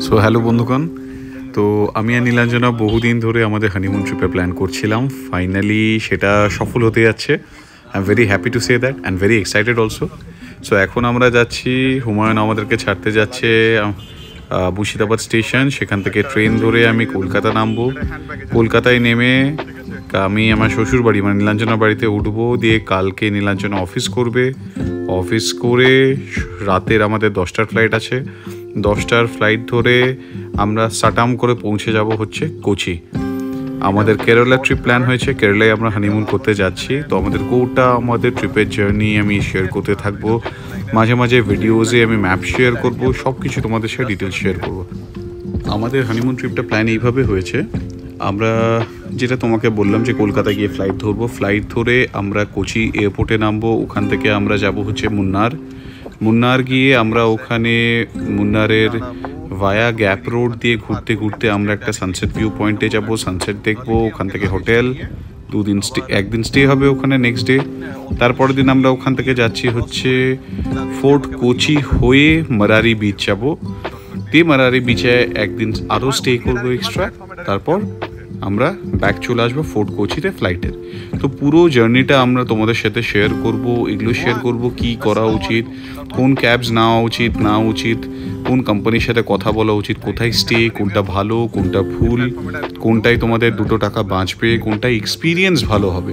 So hello বন্ধুগণ, তো আমি আর নীলাঞ্জনা বহুদিন ধরে আমাদের হানিমুন ট্রিপে প্ল্যান করছিলাম। ফাইনালি সেটা সফল হতে যাচ্ছে। I am very happy to say that and very excited also. So এখন আমরা যাচ্ছি, হুমায়ুন আমাদেরকে ছাড়তে যাচ্ছে মুর্শিদাবাদ স্টেশন। সেখান থেকে ট্রেন ধরে আমি কলকাতা নামবো। কলকাতায় নেমে আমি আমার শ্বশুর বাড়ি মানে নীলাঞ্জনার বাড়িতে উঠবো। দিয়ে কালকে নীলাঞ্জনা অফিস করবে। অফিস করে রাতের আমাদের 10টার ফ্লাইট আছে। 10টার ফ্লাইট ধরে আমরা সাটাম করে পৌঁছে যাব হচ্ছে কোচি। আমাদের কেরালা ট্রিপ প্ল্যান হয়েছে, কেরালায় আমরা হানিমুন করতে যাচ্ছি। তো আমাদের গোটা আমাদের ট্রিপের জার্নি আমি শেয়ার করতে থাকবো। মাঝে মাঝে ভিডিওজে আমি ম্যাপ শেয়ার করব, সব কিছু তোমাদের সাথে ডিটেলস শেয়ার করব। আমাদের হানিমুন ট্রিপটা প্ল্যান এইভাবে হয়েছে। আমরা যেটা তোমাকে বললাম যে কলকাতা গিয়ে ফ্লাইট ধরবো। ফ্লাইট ধরে আমরা কোচি এয়ারপোর্টে নামবো। ওখান থেকে আমরা যাব হচ্ছে মুন্নার। মুন্নার গিয়ে আমরা ওখানে মুন্নারের ভায়া গ্যাপ রোড দিয়ে ঘুরতে ঘুরতে আমরা একটা সানসেট ভিউ পয়েন্টে যাব, সানসেট দেখবো। ওখান থেকে হোটেল, একদিন স্টে হবে ওখানে, নেক্সট ডে। তারপরের দিন আমরা ওখান থেকে যাচ্ছি হচ্ছে ফোর্ট কোচি হয়ে মারারি বিচ যাব। দিয়ে মারারি বিচে একদিন আরও স্টে করবো এক্সট্রা। তারপর আমরা ব্যাক চলে আসবো ফোর্ট কোচিতে ফ্লাইটের। তো পুরো জার্নিটা আমরা তোমাদের সাথে শেয়ার করব। এগুলো শেয়ার করব কি করা উচিত, কোন ক্যাবস নেওয়া উচিত না উচিত, কোন কোম্পানির সাথে কথা বলা উচিত, কোথায় স্টে, কোনটা ভালো কোনটা ভুল, কোনটায় তোমাদের 2 টাকা বাঁচবে, কোনটায় এক্সপিরিয়েন্স ভালো হবে,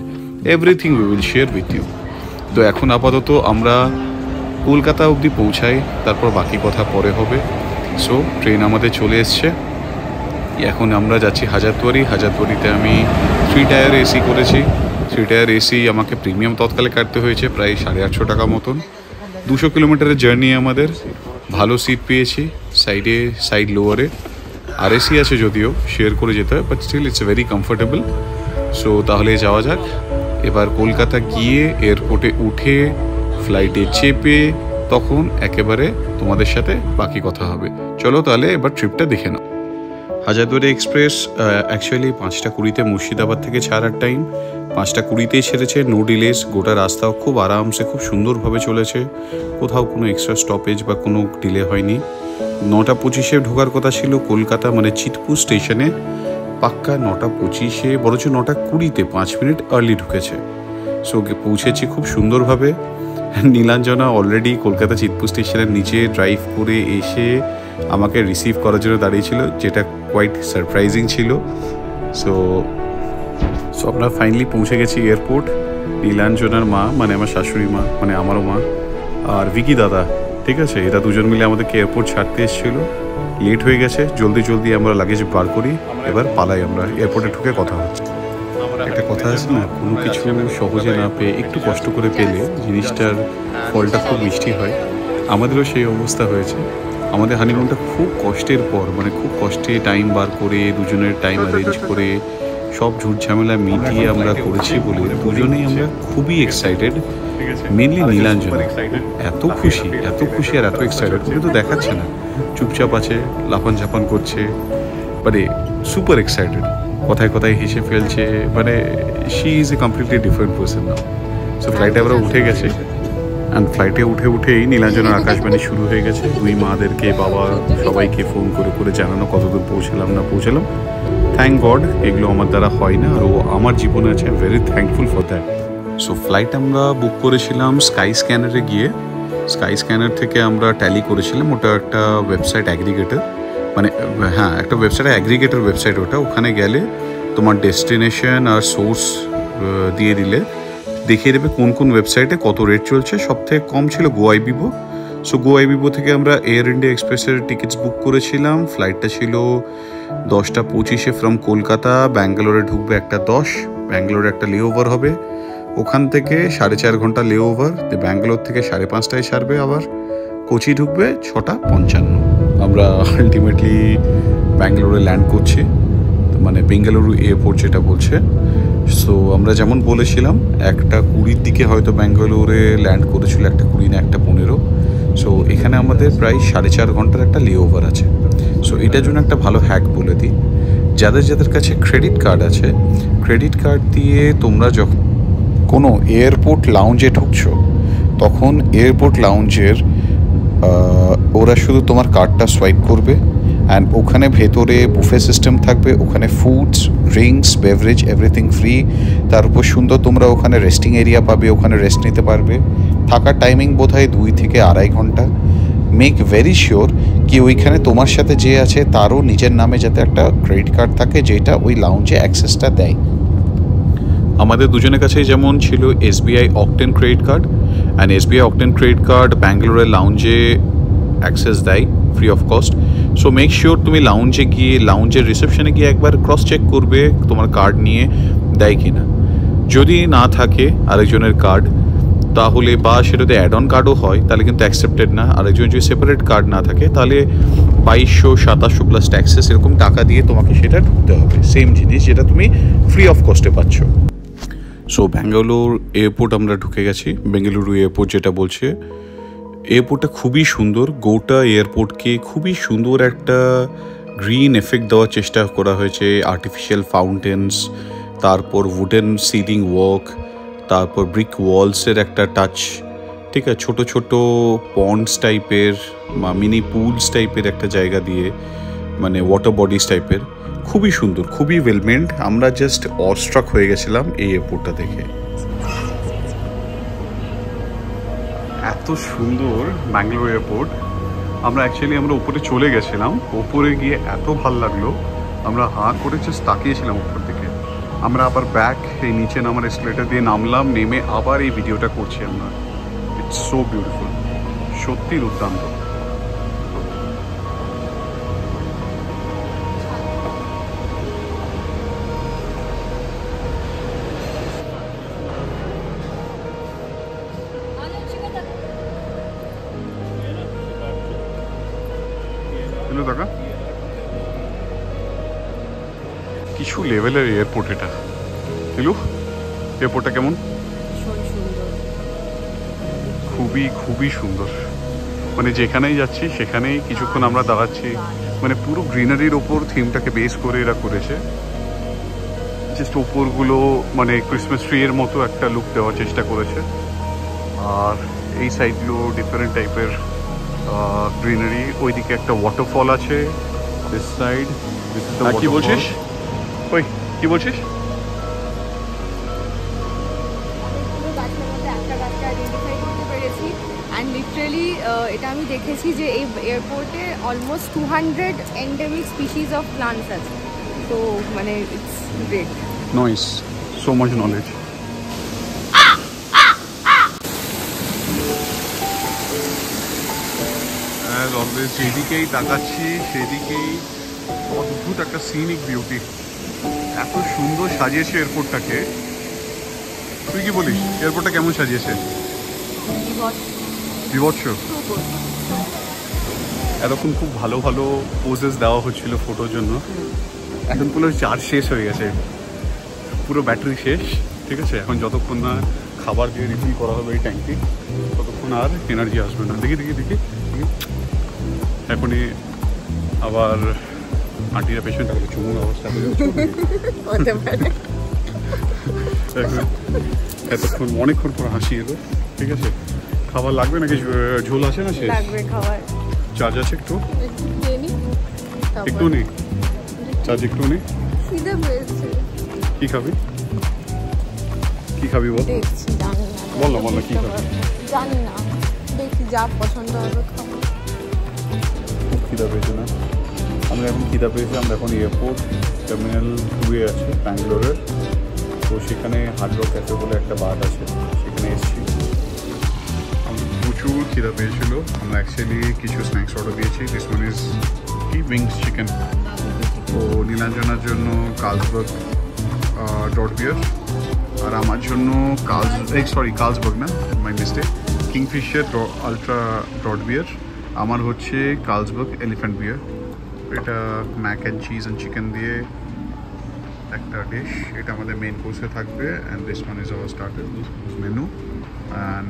everything we will share with you. তো এখন আপাতত আমরা কলকাতা অবধি পৌঁছাই, তারপর বাকি কথা পরে হবে। সো ট্রেন আমাদের চলে এসছে। এখন আমরা যাচ্ছি হাজারদুয়ারি। হাজারদুয়ারিতে আমি 3 টায়ার এসি করেছি। 3 টায়ার এসি আমাকে প্রিমিয়াম তৎকালে কাটতে হয়েছে প্রায় 850 টাকা মতন। 200 কিলোমিটারের জার্নি আমাদের। ভালো সিট পেয়েছি সাইড লোয়ারে। আর এসি আছে যদিও, শেয়ার করে যেতে হয়, but still it's very comfortable. So তাহলে যাওয়া যাক। এবার কলকাতা গিয়ে এয়ারপোর্টে উঠে ফ্লাইটে চেপে তখন একেবারে তোমাদের সাথে বাকি কথা হবে। চলো তাহলে এবার ট্রিপটা দেখে নাও। হাজারদুয়ারি এক্সপ্রেস অ্যাকচুয়ালি 5টা 20-তে মুর্শিদাবাদ থেকে ছাড়ার টাইম। 5টা 20-তেই ছেড়েছে, নো ডিলেস। গোটা রাস্তাও খুব আরামসে খুব সুন্দরভাবে চলেছে, কোথাও কোনো এক্সট্রা স্টপেজ বা কোনো ডিলে হয়নি। 9টা 25-এ ঢোকার কথা ছিল কলকাতা মানে চিতপুর স্টেশনে, পাক্কা 9টা 25-এ, বরঞ্চ 9টা 20-তে 5 মিনিট আর্লি ঢুকেছে। সো পৌঁছেছি খুব সুন্দরভাবে। নীলাঞ্জনা অলরেডি কলকাতা চিতপুর স্টেশনের নিচে ড্রাইভ করে এসে আমাকে রিসিভ করার জন্য দাঁড়িয়েছিল, যেটা কোয়াইট সারপ্রাইজিং ছিল। সো আমরা ফাইনালি পৌঁছে গেছি এয়ারপোর্ট। নীলাঞ্জনার মা মানে আমার শাশুড়ি মা মানে আমারও মা আর ভিকি দাদা, ঠিক আছে, এরা দুজন মিলে আমাদেরকে এয়ারপোর্ট ছাড়তে এসেছিল। লেট হয়ে গেছে, জলদি আমরা লাগেজ বার করি, এবার পালাই। আমরা এয়ারপোর্টে ঢুকে কথা হচ্ছে। একটা কথা আছে না, কোনো কিছু সহজে না পেয়ে একটু কষ্ট করে পেলে জিনিসটার ফলটা খুব মিষ্টি হয়। আমাদেরও সেই অবস্থা হয়েছে। আমাদের হানিমুনটা খুব কষ্টের পর মানে খুব কষ্টে টাইম বার করে দুজনের টাইম অ্যারেঞ্জ করে সব ঝুট ঝামেলা মিটিয়ে আমরা করেছি বলে দুজনেই আমরা খুবই এক্সাইটেড। মেনলি নীলাঞ্জনা এত খুশি আর এত এক্সাইটেড, কিন্তু দেখাচ্ছে না, চুপচাপ আছে, লাফান ঝাপান করছে, মানে সুপার এক্সাইটেড, কথায় কথায় হেসে ফেলছে, মানে she is a completely different person now. So ফ্লাইটে আমরা উঠে গেছে অ্যান্ড ফ্লাইটে উঠেই নীলাঞ্জনার আকাশবাণী শুরু হয়ে গেছে। দুই মাদেরকে, বাবা সবাইকে ফোন করে জানানো কতদূর পৌঁছালাম না পৌঁছালাম। থ্যাংক গড এগুলো আমার দ্বারা হয় না, আর ও আমার জীবনে আছে। I am very thankful for that. So flight আমরা বুক করেছিলাম স্কাই স্ক্যানারে গিয়ে। স্কাই স্ক্যানার থেকে আমরা ট্যালি করেছিলাম, ওটা একটা ওয়েবসাইট অ্যাগ্রিগেটর, মানে হ্যাঁ একটা অ্যাগ্রিগেটর ওয়েবসাইট ওটা। ওখানে গেলে তোমার ডেস্টিনেশন আর সোর্স দিয়ে দিলে দেখিয়ে দেবে কোন কোন ওয়েবসাইটে কত রেট চলছে। সব থেকে কম ছিল গোয়াইবিবো। সো গোয়াইবিবো থেকে আমরা এয়ার ইন্ডিয়া এক্সপ্রেসের টিকিটস বুক করেছিলাম। ফ্লাইটটা ছিল 10টা 25-এ ফ্রম কলকাতা। ব্যাঙ্গালোরে ঢুকবে 1টা 10, ব্যাঙ্গালোরে একটা লেওভার হবে, ওখান থেকে 4.5 ঘন্টা লেওভার। ব্যাঙ্গালোর থেকে 5:30টায় ছাড়বে, আবার কোচি ঢুকবে 6টা 55। আমরা আলটিমেটলি ব্যাঙ্গালোরে ল্যান্ড করছি, মানে বেঙ্গালুরু এয়ারপোর্ট যেটা বলছে। সো আমরা যেমন বলেছিলাম 1টা 20-এর দিকে হয়তো ব্যাঙ্গালোরে ল্যান্ড করেছিল, 1টা 20 না 1টা 15। সো এখানে আমাদের প্রায় 4.5 ঘন্টার একটা লেওভার আছে। সো এটার জন্য একটা ভালো হ্যাক বলে দিই, যাদের কাছে ক্রেডিট কার্ড আছে, ক্রেডিট কার্ড দিয়ে তোমরা যখন কোনো এয়ারপোর্ট লাউঞ্জে ঢুকছো তখন এয়ারপোর্ট লাউঞ্জের ওরা শুধু তোমার কার্ডটা সোয়াইপ করবে অ্যান্ড ওখানে ভেতরে বুফে সিস্টেম থাকবে, ওখানে foods, drinks, beverage everything free. তার উপর সুন্দর তোমরা ওখানে রেস্টিং এরিয়া পাবে, ওখানে রেস্ট নিতে পারবে। থাকার টাইমিং বোধ হয় 2 থেকে 2.5 ঘন্টা। মেক ভেরি শিওর কি ওইখানে তোমার সাথে যে আছে তারও নিজের নামে যাতে একটা ক্রেডিট কার্ড থাকে যেটা ওই লাউঞ্জে অ্যাক্সেসটা দেয়। আমাদের দুজনের কাছেই যেমন ছিল SBI octane credit card, and SBI octane credit card ব্যাঙ্গালোরের লাউঞ্জে অ্যাক্সেস দেয় free of cost. So make sure তুমি লাউঞ্জে গিয়ে লাউঞ্জের রিসেপশনে গিয়ে একবার ক্রস চেক করবে তোমার কার্ড নিয়ে দেয় কি না। যদি না থাকে আরেকজনের কার্ড তাহলে, বা সেটাতে অ্যাড অন কার্ডও হয় তাহলে কিন্তু অ্যাকসেপ্টেড না। আরেকজনের যদি সেপারেট কার্ড না থাকে তাহলে 2200-2700 প্লাস ট্যাক্সেস এরকম টাকা দিয়ে তোমাকে সেটা ঢুকতে হবে, সেম জিনিস যেটা তুমি ফ্রি অফ কস্টে পাচ্ছ। সো ব্যাঙ্গালোর এয়ারপোর্ট আমরা ঢুকে গেছি। বেঙ্গালুরু এয়ারপোর্ট যেটা বলছে, এয়ারপোর্টটা খুবই সুন্দর। গোটা এয়ারপোর্টকে খুবই সুন্দর একটা গ্রিন এফেক্ট দেওয়ার চেষ্টা করা হয়েছে। আর্টিফিশিয়াল ফাউন্টেন্স, তারপর উডেন সিলিং ওয়ার্ক, তারপর ব্রিক ওয়ালসের একটা টাচ, ঠিক আছে, ছোটো ছোটো পন্ডস টাইপের বা মিনি পুলস টাইপের একটা জায়গা দিয়ে, মানে ওয়াটার বডিজ টাইপের, খুবই সুন্দর, খুবই ওয়েলমেন্ট। আমরা জাস্ট অস্ট্রাক হয়ে গেছিলাম এই এয়ারপোর্টটা দেখে। এত সুন্দর ব্যাঙ্গালোর এয়ারপোর্ট। আমরা উপরে চলে গেছিলাম, ওপরে গিয়ে এত ভাল লাগলো, আমরা হাঁ করে জাস্ট তাকিয়েছিলাম উপর দিকে। আমরা আবার ব্যাক এই নিচে নামার এসকেলেটর দিয়ে নামলাম, নেমে আবার এই ভিডিওটা করছি আমরা। ইটস সো বিউটিফুল, সত্যি দুর্দান্ত। কিছু লেভেলের এয়ারপোর্ট এটা। হ্যালো, এয়ারপোর্টটা কেমন? খুবই খুবই সুন্দর। মানে যেখানেই যাচ্ছি সেখানেই কিছুক্ষণ আমরা দাঁড়াচ্ছি, মানে পুরো গ্রিনারির ওপর থিমটাকে বেস করে এরা করেছে। জাস্ট ওপরগুলো মানে ক্রিসমাস ট্রি এর মতো একটা লুক দেওয়ার চেষ্টা করেছে। আর এই সাইডগুলো ডিফারেন্ট টাইপের গ্রিনারি। ওইদিকে একটা ওয়াটারফল আছে, দিস সাইড। কি বলছিস? ওই কি বলছিস? লিটারালি এটা আমি দেখেছি যে এই এয়ারপোর্টে almost 200 endemic species of plants আছে। তো মানে it's great. Nice, so much knowledge. As always যেদিকেই তাকাচ্ছি সেদিকেই অদ্ভুত একটা সিনিক বিউটি। এত সুন্দর সাজিয়েছে এয়ারপোর্টটাকে। তুই কি বলিস, এয়ারপোর্টটা কেমন সাজিয়েছে? বিভৎস। এতক্ষণ খুব ভালো ভালো পোজেস দেওয়া হচ্ছিল ফটোর জন্য, এখন পুরো চার্জ শেষ হয়ে গেছে, পুরো ব্যাটারি শেষ। ঠিক আছে, এখন যতক্ষণ না খাবার দিয়ে রিফিল করা হবে এই ট্যাঙ্কি ততক্ষণ আর এনার্জি আসবে না। দেখি দেখি দেখি এখনই আবার আন্টিরা পেছনে থাকলে চুমুর অবস্থা হতে পারে। এতক্ষণ অনেকক্ষণ পর হাসি এলো। ঠিক আছে, খাবার লাগবে নাকি? ঝোল আছে না? শেষ লাগবে খাবার। চার্জ আছে একটু? একটু নেই চার্জ, একটু নেই। কি খাবি? কি খাবি বল? বল না, বল না কি খাবি? জানি না, দেখি যা পছন্দ হবে খাবো। খুব খিদা পেয়েছে না? আমরা এখন খিদা পেয়েছি। আমরা এখন এয়ারপোর্ট টার্মিনাল 2-এ আছি ব্যাঙ্গালোরের। তো সেখানে হার্ড রক ক্যাফে বলে একটা বার আছে, সেখানে এসেছি। প্রচুর খিদা পেয়েছিল। আমরা অ্যাকচুয়ালি কিছু স্ন্যাক্স অর্ডার দিয়েছি। দিস ওয়ান ইজ কি উইংস চিকেন। তো নীলাঞ্জনার জন্য কার্লসবার্গ ডট বিয়ার, আর আমার জন্য কার্লসবার্গ না, my mistake, Kingfisher ultra dot beer. আমার হচ্ছে কার্লসবার্গ এলিফ্যান্ট বিয়ার। এটা mac and cheese and chicken দিয়ে একটা ডিশ। এটা আমাদের মেন কোর্সে থাকবে। And this one is our starter menu. And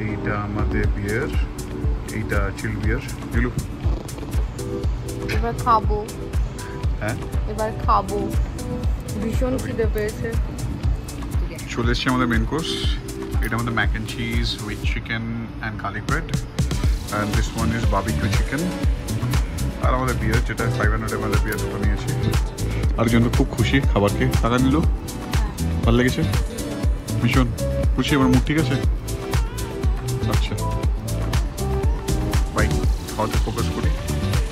এইটা আমাদের বিয়ার, এইটা চিল বিয়ার। দিলু এবার খাবো। হ্যাঁ এবার খাবো, ভীষণ খিদে পেয়েছে। চলে এসছে আমাদের মেন কোর্স। এটা আমাদের mac and cheese with chicken and garlic bread. And this one is barbecue chicken. আর আমাদের বিয়ার, যেটা 500 ml বিয়ার, দুটো নিয়েছি। আরেকজন তো খুব খুশি খাবার খেয়ে, টাকা নিল, ভালো লেগেছে, ভীষণ খুশি। আমার মুড ঠিক আছে। আচ্ছা বাই, খাওয়াতে ফোকাস করি,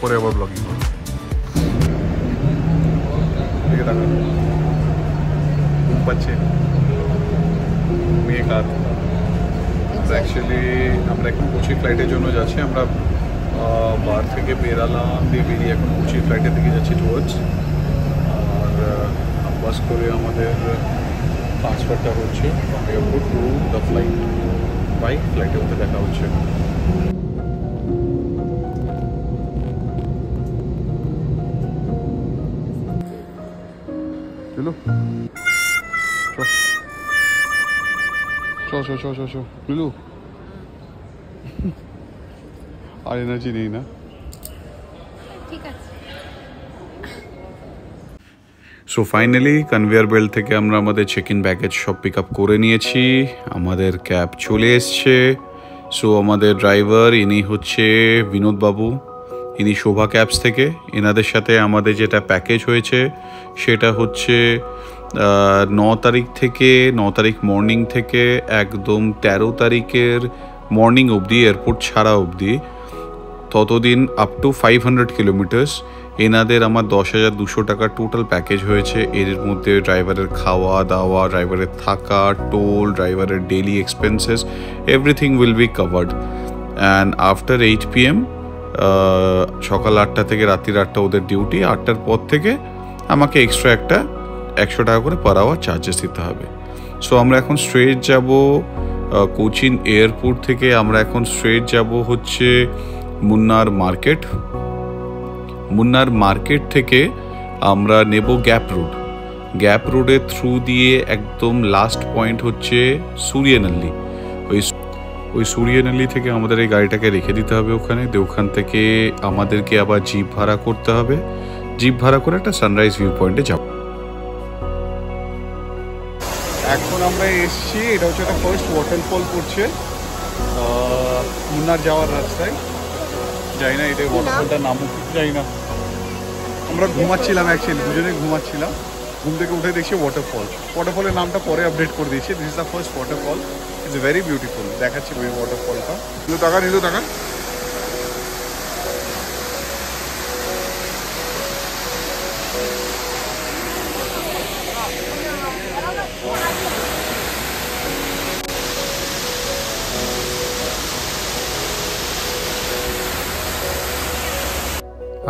পরে আবার ব্লগিং করবো। ঠিক আছে, ঘুম পাচ্ছে মেয়ে কার। অ্যাকচুয়ালি আমরা এখন কোচি ফ্লাইটের জন্য যাচ্ছি। আমরা বার থেকে বেরালাম, দিয়ে বেরিয়ে এখন কোচি ফ্লাইটের দিকে যাচ্ছি টুয়ার্ডস। আর বাস করে আমাদের ট্রান্সফারটা হচ্ছে airport to the flight. Bye, ফ্লাইটে ওতে দেখা হচ্ছে। চলো চল চল চল চল চল লুলু। আর এনার্জি নেই না। ঠিক আছে। সো ফাইনালি কনভেয়ার বেল্ট থেকে আমরা আমাদের চেক ইন ব্যাগেজ সব পিক আপ করে নিয়েছি। আমাদের ক্যাব চলে এসছে। সো আমাদের ড্রাইভার ইনি হচ্ছে বিনোদ বাবু, ইনি শোভা ক্যাবস থেকে। এনাদের সাথে আমাদের যেটা প্যাকেজ হয়েছে সেটা হচ্ছে 9 তারিখ থেকে, 9 তারিখ মর্নিং থেকে একদম 13 তারিখের মর্নিং অবধি, এয়ারপোর্ট ছাড়া অবধি, ততদিন আপ টু 500 কিলোমিটার্স এনাদের আমার 10,200 টাকা টোটাল প্যাকেজ হয়েছে। এর মধ্যে ড্রাইভারের খাওয়া দাওয়া, ড্রাইভারের থাকা, টোল, ড্রাইভারের daily expenses, everything will be covered. And after 8 PM, সকাল 8টা থেকে রাত্রি 8টা ওদের ডিউটি। 8টার পর থেকে আমাকে এক্সট্রা একটা 100 টাকা করে পার আওয়ার চার্জেস দিতে হবে। সো আমরা এখন স্ট্রেট যাব কোচিন এয়ারপোর্ট থেকে। আমরা এখন স্ট্রেট যাব হচ্ছে মুন্নার মার্কেট। মুন্নার মার্কেট থেকে আমরা নেব গ্যাপ রোড। গ্যাপ রোডের থ্রু দিয়ে একদম লাস্ট পয়েন্ট হচ্ছে সূর্যনল্লী। ওই সূর্যনল্লী থেকে আমাদের এই গাড়িটাকে রেখে দিতে হবে ওখানে। ওখান থেকে আমাদেরকে আবার জিপ ভাড়া করতে হবে। জিপ ভাড়া করে একটা সানরাইজ ভিউ পয়েন্টে যাব। এখন আমরা এসছি, এটা হচ্ছে একটা ফার্স্ট ওয়াটারফল পড়ছে মুন্নার যাওয়ার রাস্তায়। যাই না এটা ওয়াটারফলটার নামও যাই না। আমরা ঘুমাচ্ছিলাম, অ্যাকচুয়ালি দুজনে ঘুমাচ্ছিলাম। ঘুম থেকে উঠে দেখছি ওয়াটারফল। ওয়াটারফলের নামটা পরে আপডেট করে দিয়েছি। This is the first waterfall, it's very beautiful. দেখাচ্ছি ওই ওয়াটারফলটা। নিলু টাকা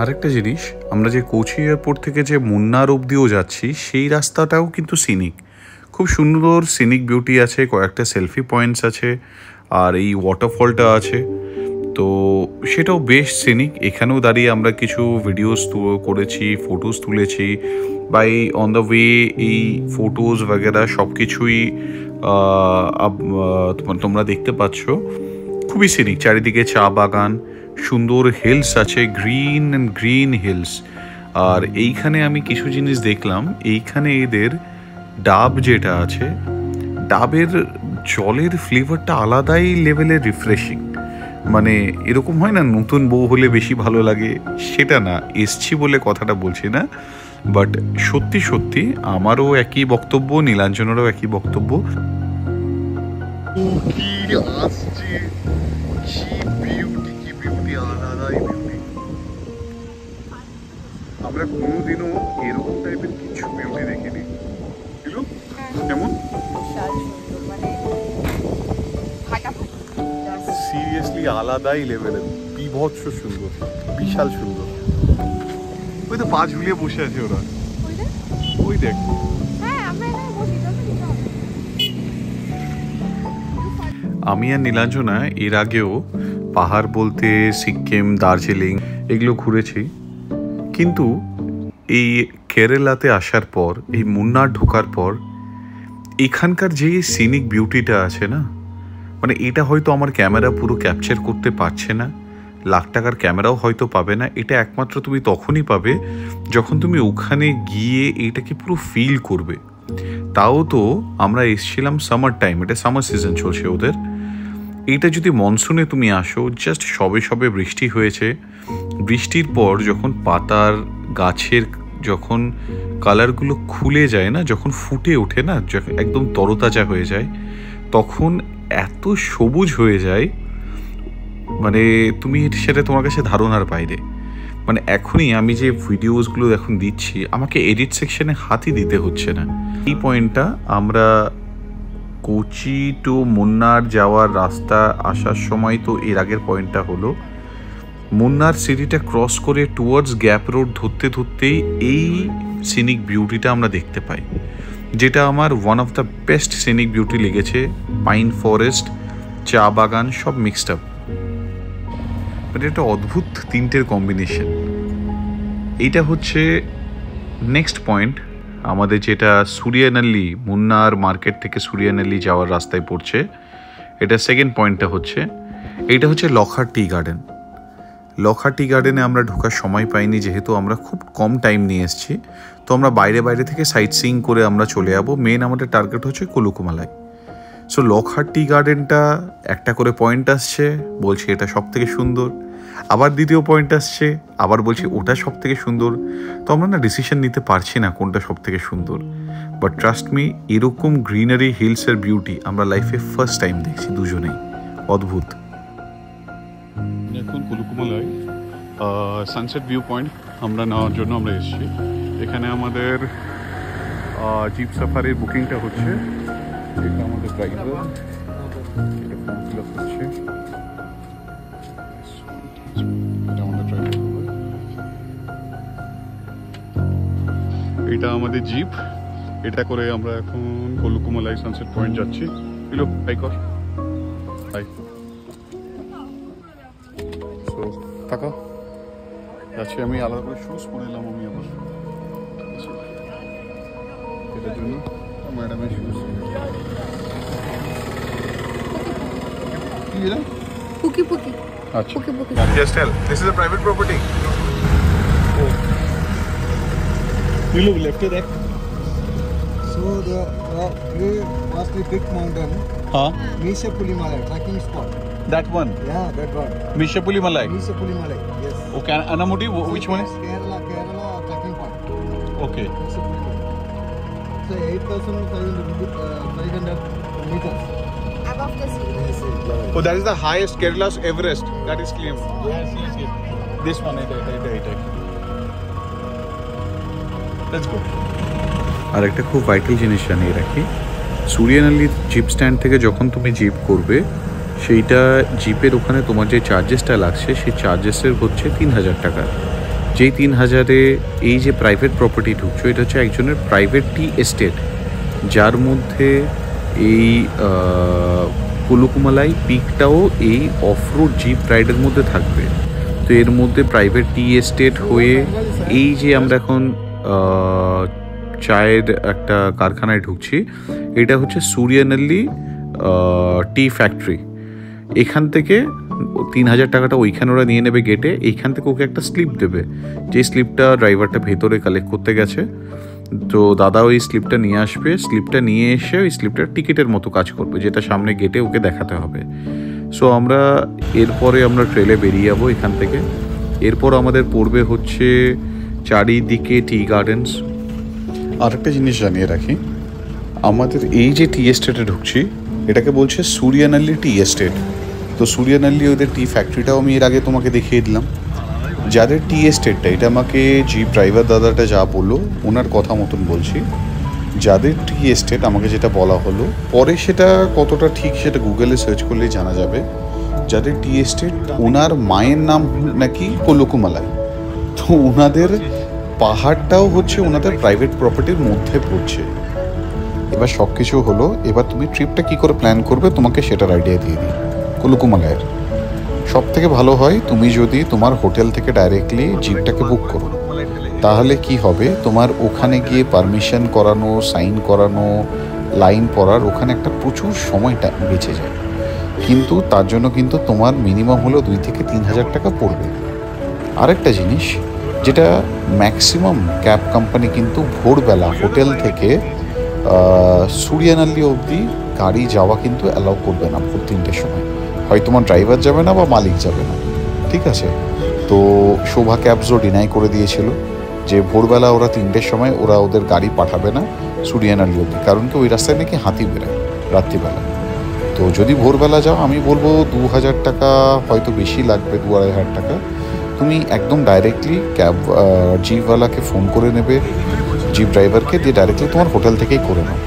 আরেকটা জিনিস, আমরা যে কোচি এয়ারপোর্ট থেকে যে মুন্নার অবধিও যাচ্ছি সেই রাস্তাটাও কিন্তু সিনিক, খুব সুন্দর সিনিক বিউটি আছে, কয়েকটা সেলফি পয়েন্টস আছে, আর এই ওয়াটারফলটা আছে, তো সেটাও বেশ সিনিক। এখানেও দাঁড়িয়ে আমরা কিছু ভিডিওস করেছি, ফটোস তুলেছি। বাই অন দ্য ওয়ে এই ফটোস বগেরা সব কিছুই তোমরা দেখতে পাচ্ছ। খুবই সিনিক, চারিদিকে চা বাগান, সুন্দর হিলস আছে, গ্রিন হিলস। আর এইখানে আমি কিছু জিনিস দেখলাম, এইখানে এদের ডাব যেটা আছে, ডাবের জলের ফ্লেভারটা আলাদাই লেভেলের রিফ্রেশিং। মানে এরকম হয় না নতুন বউ হলে বেশি ভালো লাগে, সেটা না, এসছি বলে কথাটা বলছি না, বাট সত্যি সত্যি আমারও একই বক্তব্য, নীলাঞ্জনেরও একই বক্তব্য। আমরা কোনোদিনও এরকম টাইপের কিছু বিউটি দেখিনি। কেমন সিরিয়াসলি আলাদাই লেভেলের, বিভৎস সুন্দর, বিশাল সুন্দর। ওই তো পা ঝুলিয়ে বসে আছে ওরা, ওই দেখ। আমি আর নীলাঞ্জনা এর আগেও পাহাড় বলতে সিকিম, দার্জিলিং এগুলো ঘুরেছি, কিন্তু এই কেরালাতে আসার পর, এই মুন্নার ঢোকার পর এখানকার যে সিনিক বিউটিটা আছে না, মানে এটা হয়তো আমার ক্যামেরা পুরো ক্যাপচার করতে পারছে না, লাখ টাকার ক্যামেরাও হয়তো পাবে না। এটা একমাত্র তুমি তখনই পাবে যখন তুমি ওখানে গিয়ে এটাকে পুরো ফিল করবে। তাও তো আমরা এসেছিলাম সামার টাইম, এটা সামার সিজন চলছে ওদের। এইটা যদি মনসুনে তুমি আসো, জাস্ট সবে সবে বৃষ্টি হয়েছে, বৃষ্টির পর যখন পাতার গাছের যখন কালারগুলো খুলে যায় না, যখন ফুটে ওঠে না, যখন একদম তরতাজা হয়ে যায়, তখন এত সবুজ হয়ে যায়, মানে তুমি সেটা তোমার কাছে ধারণার বাইরে। মানে এখনই আমি যে ভিডিওসগুলো এখন দিচ্ছি, আমাকে এডিট সেকশনে হাতই দিতে হচ্ছে না। এই পয়েন্টটা আমরা কোচি টু মুন্নার যাওয়ার রাস্তা আসার সময়, তো এর আগের পয়েন্টটা হলো মুন্নার সিটিটা ক্রস করে টুয়ার্ডস গ্যাপ রোড ধরতে ধরতেই এই সিনিক বিউটিটা আমরা দেখতে পাই, যেটা আমার one of the best scenic beauty লেগেছে। পাইন ফরেস্ট, চা বাগান সব মিক্সড আপ, মানে একটা অদ্ভুত তিনটের কম্বিনেশন। এইটা হচ্ছে নেক্সট পয়েন্ট আমাদের, যেটা সুরিয়ানাল্লি, মুন্নার মার্কেট থেকে সুরিয়ানাল্লি যাওয়ার রাস্তায় পড়ছে। এটা সেকেন্ড পয়েন্টটা হচ্ছে, এইটা হচ্ছে লখার টি গার্ডেন। লখার টি গার্ডেনে আমরা ঢোকার সময় পাইনি, যেহেতু আমরা খুব কম টাইম নিয়ে এসেছি। তো আমরা বাইরে বাইরে থেকে সাইট সিইং করে আমরা চলে যাবো। মেন আমাদের টার্গেট হচ্ছে কুলুকুমালাই। সো লখার টি গার্ডেনটা একটা করে পয়েন্ট আসছে, বলছি এটা সব থেকে সুন্দর, আবার দ্বিতীয় পয়েন্ট আসছে, আবার বলছি ওটা সব থেকে সুন্দর। তো আমরা না ডিসিশন নিতে পারছি না কোনটা সব থেকে সুন্দর। বাট ট্রাস্ট মি, এরকম গ্রিনারি হিলসের বিউটি আমরা লাইফে ফার্স্ট টাইম দেখছি দুজনেই, অদ্ভুত। এখন কুলুকুমালাই সানসেট ভিউ পয়েন্ট আমরা নেওয়ার জন্য আমরা এসেছি। এখানে আমাদের জিপ সাফারির বুকিংটা হচ্ছে। এটা আমাদের ড্রাইভার, এটা ফর্ম ফিল আপ হচ্ছে। এটা আমাদের জিপ, এটা করে আমরা এখন কুলুকুমালাই সানসেট পয়েন্ট যাচ্ছি। এলো হাই কর, হাই। সো থাকা যাচ্ছি আমি, আলাদা করে শুজ পরে এলাম আমি আবার এটার জন্য। ম্যাডামের শুজ কি এরা পুকি পুকি। আচ্ছা, পুকি পুকি। just tell this is a private property. Oh, you look left there. So the was the big mountain, Huh? Mishapulimalai trekking spot. That one, Yeah, that one. Mishapulimalai. Mishapulimalai. Yes. Okay, Anamudi, which one is? Kerala trekking point. Okay. Mishapulimalai. So 8,500 meters. Above the sea. Yes, yes. Oh, that is the highest Kerala's Everest. That is claimed. Yes, yes, yes. This one, it. Let's go. আর একটা খুব vital জিনিস জানিয়ে রাখি, সুরিয়ানাল্লি zip stand থেকে যখন তুমি zip করবে, সেইটা জিপের ওখানে তোমার যে চার্জেসটা লাগছে, সেই চার্জেসের হচ্ছে 3,000 টাকা। যেই 3,000-এ এই যে প্রাইভেট প্রপার্টি ঢুকছো, এটা হচ্ছে একজনের প্রাইভেট টি এস্টেট, যার মধ্যে এই কুলুকুমালাই পিকটাও এই অফরোড জিপ রাইডের মধ্যে থাকবে। তো এর মধ্যে প্রাইভেট টি এস্টেট হয়ে এই যে আমরা এখন চায়ের একটা কারখানায় ঢুকছি, এটা হচ্ছে সুরিয়ানাল্লি টি ফ্যাক্টরি। এখান থেকে 3,000 টাকাটা ওইখানে ওরা নিয়ে নেবে গেটে। এইখান থেকে ওকে একটা স্লিপ দেবে, যে স্লিপটা ড্রাইভারটা ভেতরে কালেক্ট করতে গেছে। তো দাদা ওই স্লিপটা নিয়ে আসবে, স্লিপটা নিয়ে এসে ওই স্লিপটা টিকিটের মতো কাজ করবে, যেটা সামনে গেটে ওকে দেখাতে হবে। সো আমরা এরপরে আমরা ট্রেলে বেরিয়ে যাবো এখান থেকে। এরপর আমাদের পড়বে হচ্ছে চারিদিকে টি গার্ডেন্স। আরেকটা জিনিস জানিয়ে রাখি, আমাদের এই যে টি এস্টেটে ঢুকছি, এটাকে বলছে সুরিয়ানাল্লি টি এস্টেট। তো সুরিয়ানাল্লি ওদের টি ফ্যাক্টরিটাও আমি এর আগে তোমাকে দেখিয়ে দিলাম। যাদের টি এস্টেটটা, এটা আমাকে জিপ ড্রাইভার দাদাটা যা বললো ওনার কথা মতন বলছি, যাদের টি এস্টেট আমাকে যেটা বলা হলো, পরে সেটা কতটা ঠিক সেটা গুগলে সার্চ করলেই জানা যাবে। যাদের টি এস্টেট, ওনার মায়ের নাম নাকি কুলুকুমালাই। তো ওনাদের পাহাড়টাও হচ্ছে ওনাদের প্রাইভেট প্রপার্টির মধ্যে পড়ছে। এবার সব কিছু হলো, এবার তুমি ট্রিপটা কী করে প্ল্যান করবে তোমাকে সেটার আইডিয়া দিয়ে দিই। কুলুকুমালাইয়ের সব থেকে ভালো হয় তুমি যদি তোমার হোটেল থেকে ডাইরেক্টলি জিপটাকে বুক করো, তাহলে কি হবে, তোমার ওখানে গিয়ে পারমিশন করানো, সাইন করানো, লাইন পড়ার ওখানে একটা প্রচুর সময়টা বেঁচে যায়। কিন্তু তার জন্য কিন্তু তোমার মিনিমাম হলো 2,000 থেকে 3,000 টাকা পড়বে। আরেকটা জিনিস, যেটা ম্যাক্সিমাম ক্যাব কোম্পানি কিন্তু ভোরবেলা হোটেল থেকে সুরিয়ানাল্লি অবধি গাড়ি যাওয়া কিন্তু অ্যালাউ করবে না ভোর 3টের সময়। হয় তোমার ড্রাইভার যাবে না বা মালিক যাবে না, ঠিক আছে? তো শোভা ক্যাবসও ডিনাই করে দিয়েছিল যে ভোরবেলা ওরা 3টের সময় ওরা ওদের গাড়ি পাঠাবে না সুরিয়ানালি অব্দি, কারণ কি ওই রাস্তায় নাকি হাতি বেরোয় রাত্রিবেলা। তো যদি ভোরবেলা যাও আমি বলবো 2000 টাকা হয়তো বেশি লাগবে, 2500 টাকা। তুমি একদম ডাইরেক্টলি ক্যাব জিপওয়ালাকে ফোন করে নেবে, জিপ ড্রাইভারকে, দিয়ে ডাইরেক্টলি তোমার হোটেল থেকেই করে নাও।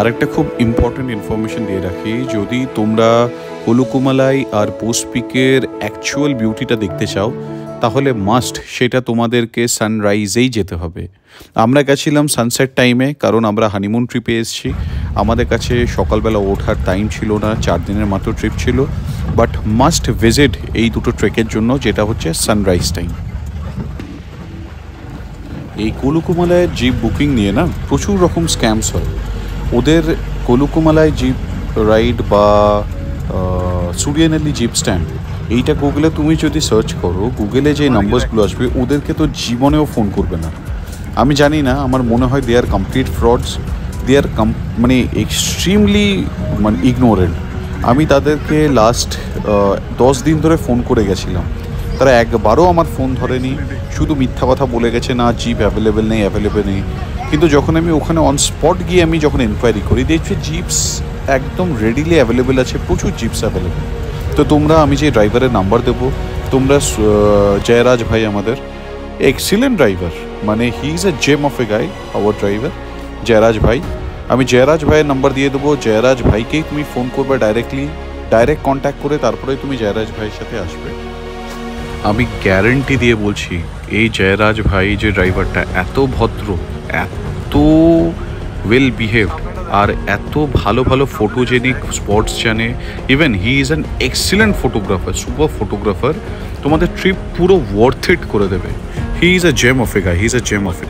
আরেকটা খুব ইম্পর্টেন্ট ইনফরমেশন দিয়ে রাখি, যদি তোমরা কুলুকুমালাই আর পোস্ট পিকের অ্যাকচুয়াল বিউটিটা দেখতে চাও তাহলে মাস্ট সেটা তোমাদেরকে সানরাইজেই যেতে হবে। আমরা গেছিলাম সানসেট টাইমে, কারণ আমরা হানিমুন ট্রিপে এসেছি, আমাদের কাছে সকালবেলা ওঠার টাইম ছিল না, 4 দিনের মাত্র ট্রিপ ছিল। বাট মাস্ট ভিজিট এই দুটো ট্রেকের জন্য, যেটা হচ্ছে সানরাইজ টাইম। এই কুলুকুমালাইয়ের জিপ বুকিং নিয়ে না প্রচুর রকম স্ক্যামস হয়। ওদের কুলুকুমালাই জিপ রাইড বা সুরিয়ানালি জিপ স্ট্যান্ড, এইটা গুগলে তুমি যদি সার্চ করো, গুগলে যে নাম্বারসগুলো আসবে ওদেরকে তো জীবনেও ফোন করবে না। আমি জানি না, আমার মনে হয় দে আর কমপ্লিট ফ্রডস, দে আর মানে এক্সট্রিমলি মানে ইগনোরেন্ট। আমি তাদেরকে লাস্ট 10 দিন ধরে ফোন করে গেছিলাম, তারা একবারও আমার ফোন ধরেনি, শুধু মিথ্যা কথা বলে গেছে, না জিপ অ্যাভেলেবেল নেই। কিন্তু যখন আমি ওখানে অন স্পট গিয়ে আমি যখন এনকোয়ারি করি, দেখছি জিপস একদম রেডিলি অ্যাভেলেবেল আছে, প্রচুর জিপস অ্যাভেলেবেল। তো তোমরা, আমি যে ড্রাইভারের নাম্বার দেবো, তোমরা জয়রাজ ভাই আমাদের এক্সিলেন্ট ড্রাইভার, মানে he is a gem of a guy, our driver Jayaraj ভাই। আমি জয়রাজ ভাইয়ের নাম্বার দিয়ে দেবো, জয়রাজ ভাইকেই তুমি ফোন করবে ডাইরেক্ট কন্ট্যাক্ট করে, তারপরে তুমি জয়রাজ ভাইয়ের সাথে আসবে। আমি গ্যারেন্টি দিয়ে বলছি, এই জয়রাজ ভাই যে ড্রাইভারটা এত ভদ্র, এত ওয়েল বিহেভড, আর এত ভালো ভালো ফটোজেনিক স্পটস জানে। Even he is an excellent photographer, super photographer, তোমাদের ট্রিপ পুরো ওয়ার্থ ইট করে দেবে। He is a gem of a guy, he is a gem of a.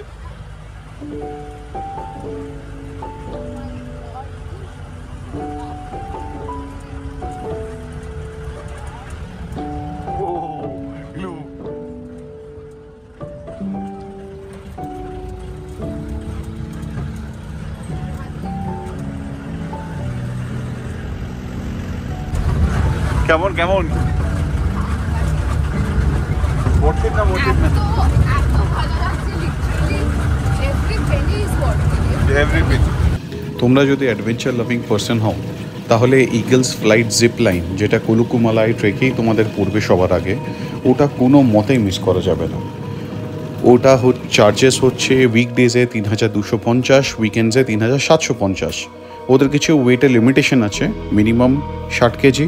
কেমন কেমন তোমরা যদি অ্যাডভেঞ্চার লাভিং পার্সন হও তাহলে ইগলস ফ্লাইট জিপ লাইন, যেটা কুলুকুমালাই ট্রেকেই তোমাদের পড়বে সবার আগে, ওটা কোনো মতেই মিস করা যাবে না। ওটা চার্জেস হচ্ছে উইকডেজে 3250, উইকেন্ডসে 3750। ওদের কিছু ওয়েটের লিমিটেশন আছে, মিনিমাম 60 কেজি,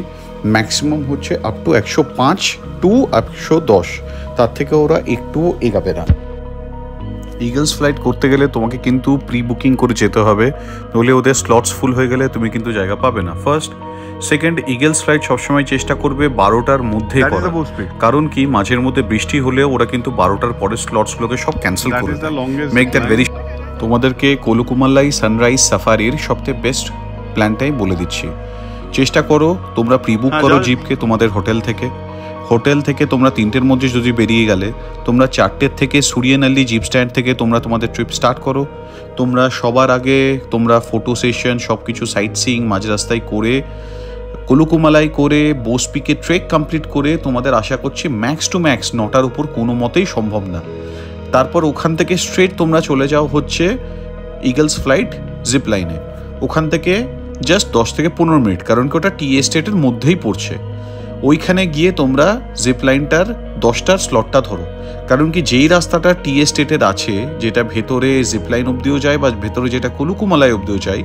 ম্যাক্সিমাম হচ্ছে আপ টু 105 টু 110, তার থেকে ওরা একটু এগাবে না। ইগলস ফ্লাইট করতে গেলে তোমাকে কিন্তু প্রি বুকিং করে যেতে হবে, নইলে ওদের স্লটস ফুল হয়ে গেলে তুমি কিন্তু জায়গা পাবে না। ফার্স্ট, সেকেন্ড, ইগলস ফ্লাইট সবসময় চেষ্টা করবে 12টার মধ্যে করা, কারণ কি মাঝের মধ্যে বৃষ্টি হলে ওরা কিন্তু 12টার পরে স্লটসগুলোকে সব ক্যান্সেল করে মেক দ্যাট ভেরি। তোমাদেরকে কুলুকুমালাই সানরাইজ সাফারির সবথেকে বেস্ট প্ল্যানটাই বলে দিচ্ছি। চেষ্টা করো তোমরা প্রি বুক করো জিপকে তোমাদের হোটেল থেকে তোমরা 3টের মধ্যে যদি বেরিয়ে গেলে, তোমরা 4টের থেকে সুরিয়ানালি জিপ স্ট্যান্ড থেকে তোমরা তোমাদের ট্রিপ স্টার্ট করো। তোমরা সবার আগে তোমরা ফটো সেশন সব কিছু সাইট সিইং মাঝ রাস্তায় করে, কুলুকুমালাই করে, বোস পিকে ট্রেক কমপ্লিট করে, তোমাদের আশা করছি ম্যাক্স টু ম্যাক্স 9টার উপর কোনো মতেই সম্ভব না। তারপর ওখান থেকে স্ট্রেট তোমরা চলে যাও হচ্ছে ইগলস ফ্লাইট জিপ লাইনে, ওখান থেকে জাস্ট 10 থেকে 15 মিনিট, কারণ কি ওটা টি এস্টেটের মধ্যেই পড়ছে। ওইখানে গিয়ে তোমরা জিপ লাইনটার 10টার স্লটটা ধরো। কারণ কি যেই রাস্তাটা টি এস্টেটের আছে, যেটা ভেতরে জিপলাইন অব্দিও যায় বা ভেতরে যেটা কুলুকুমালাই অব্দিও যায়,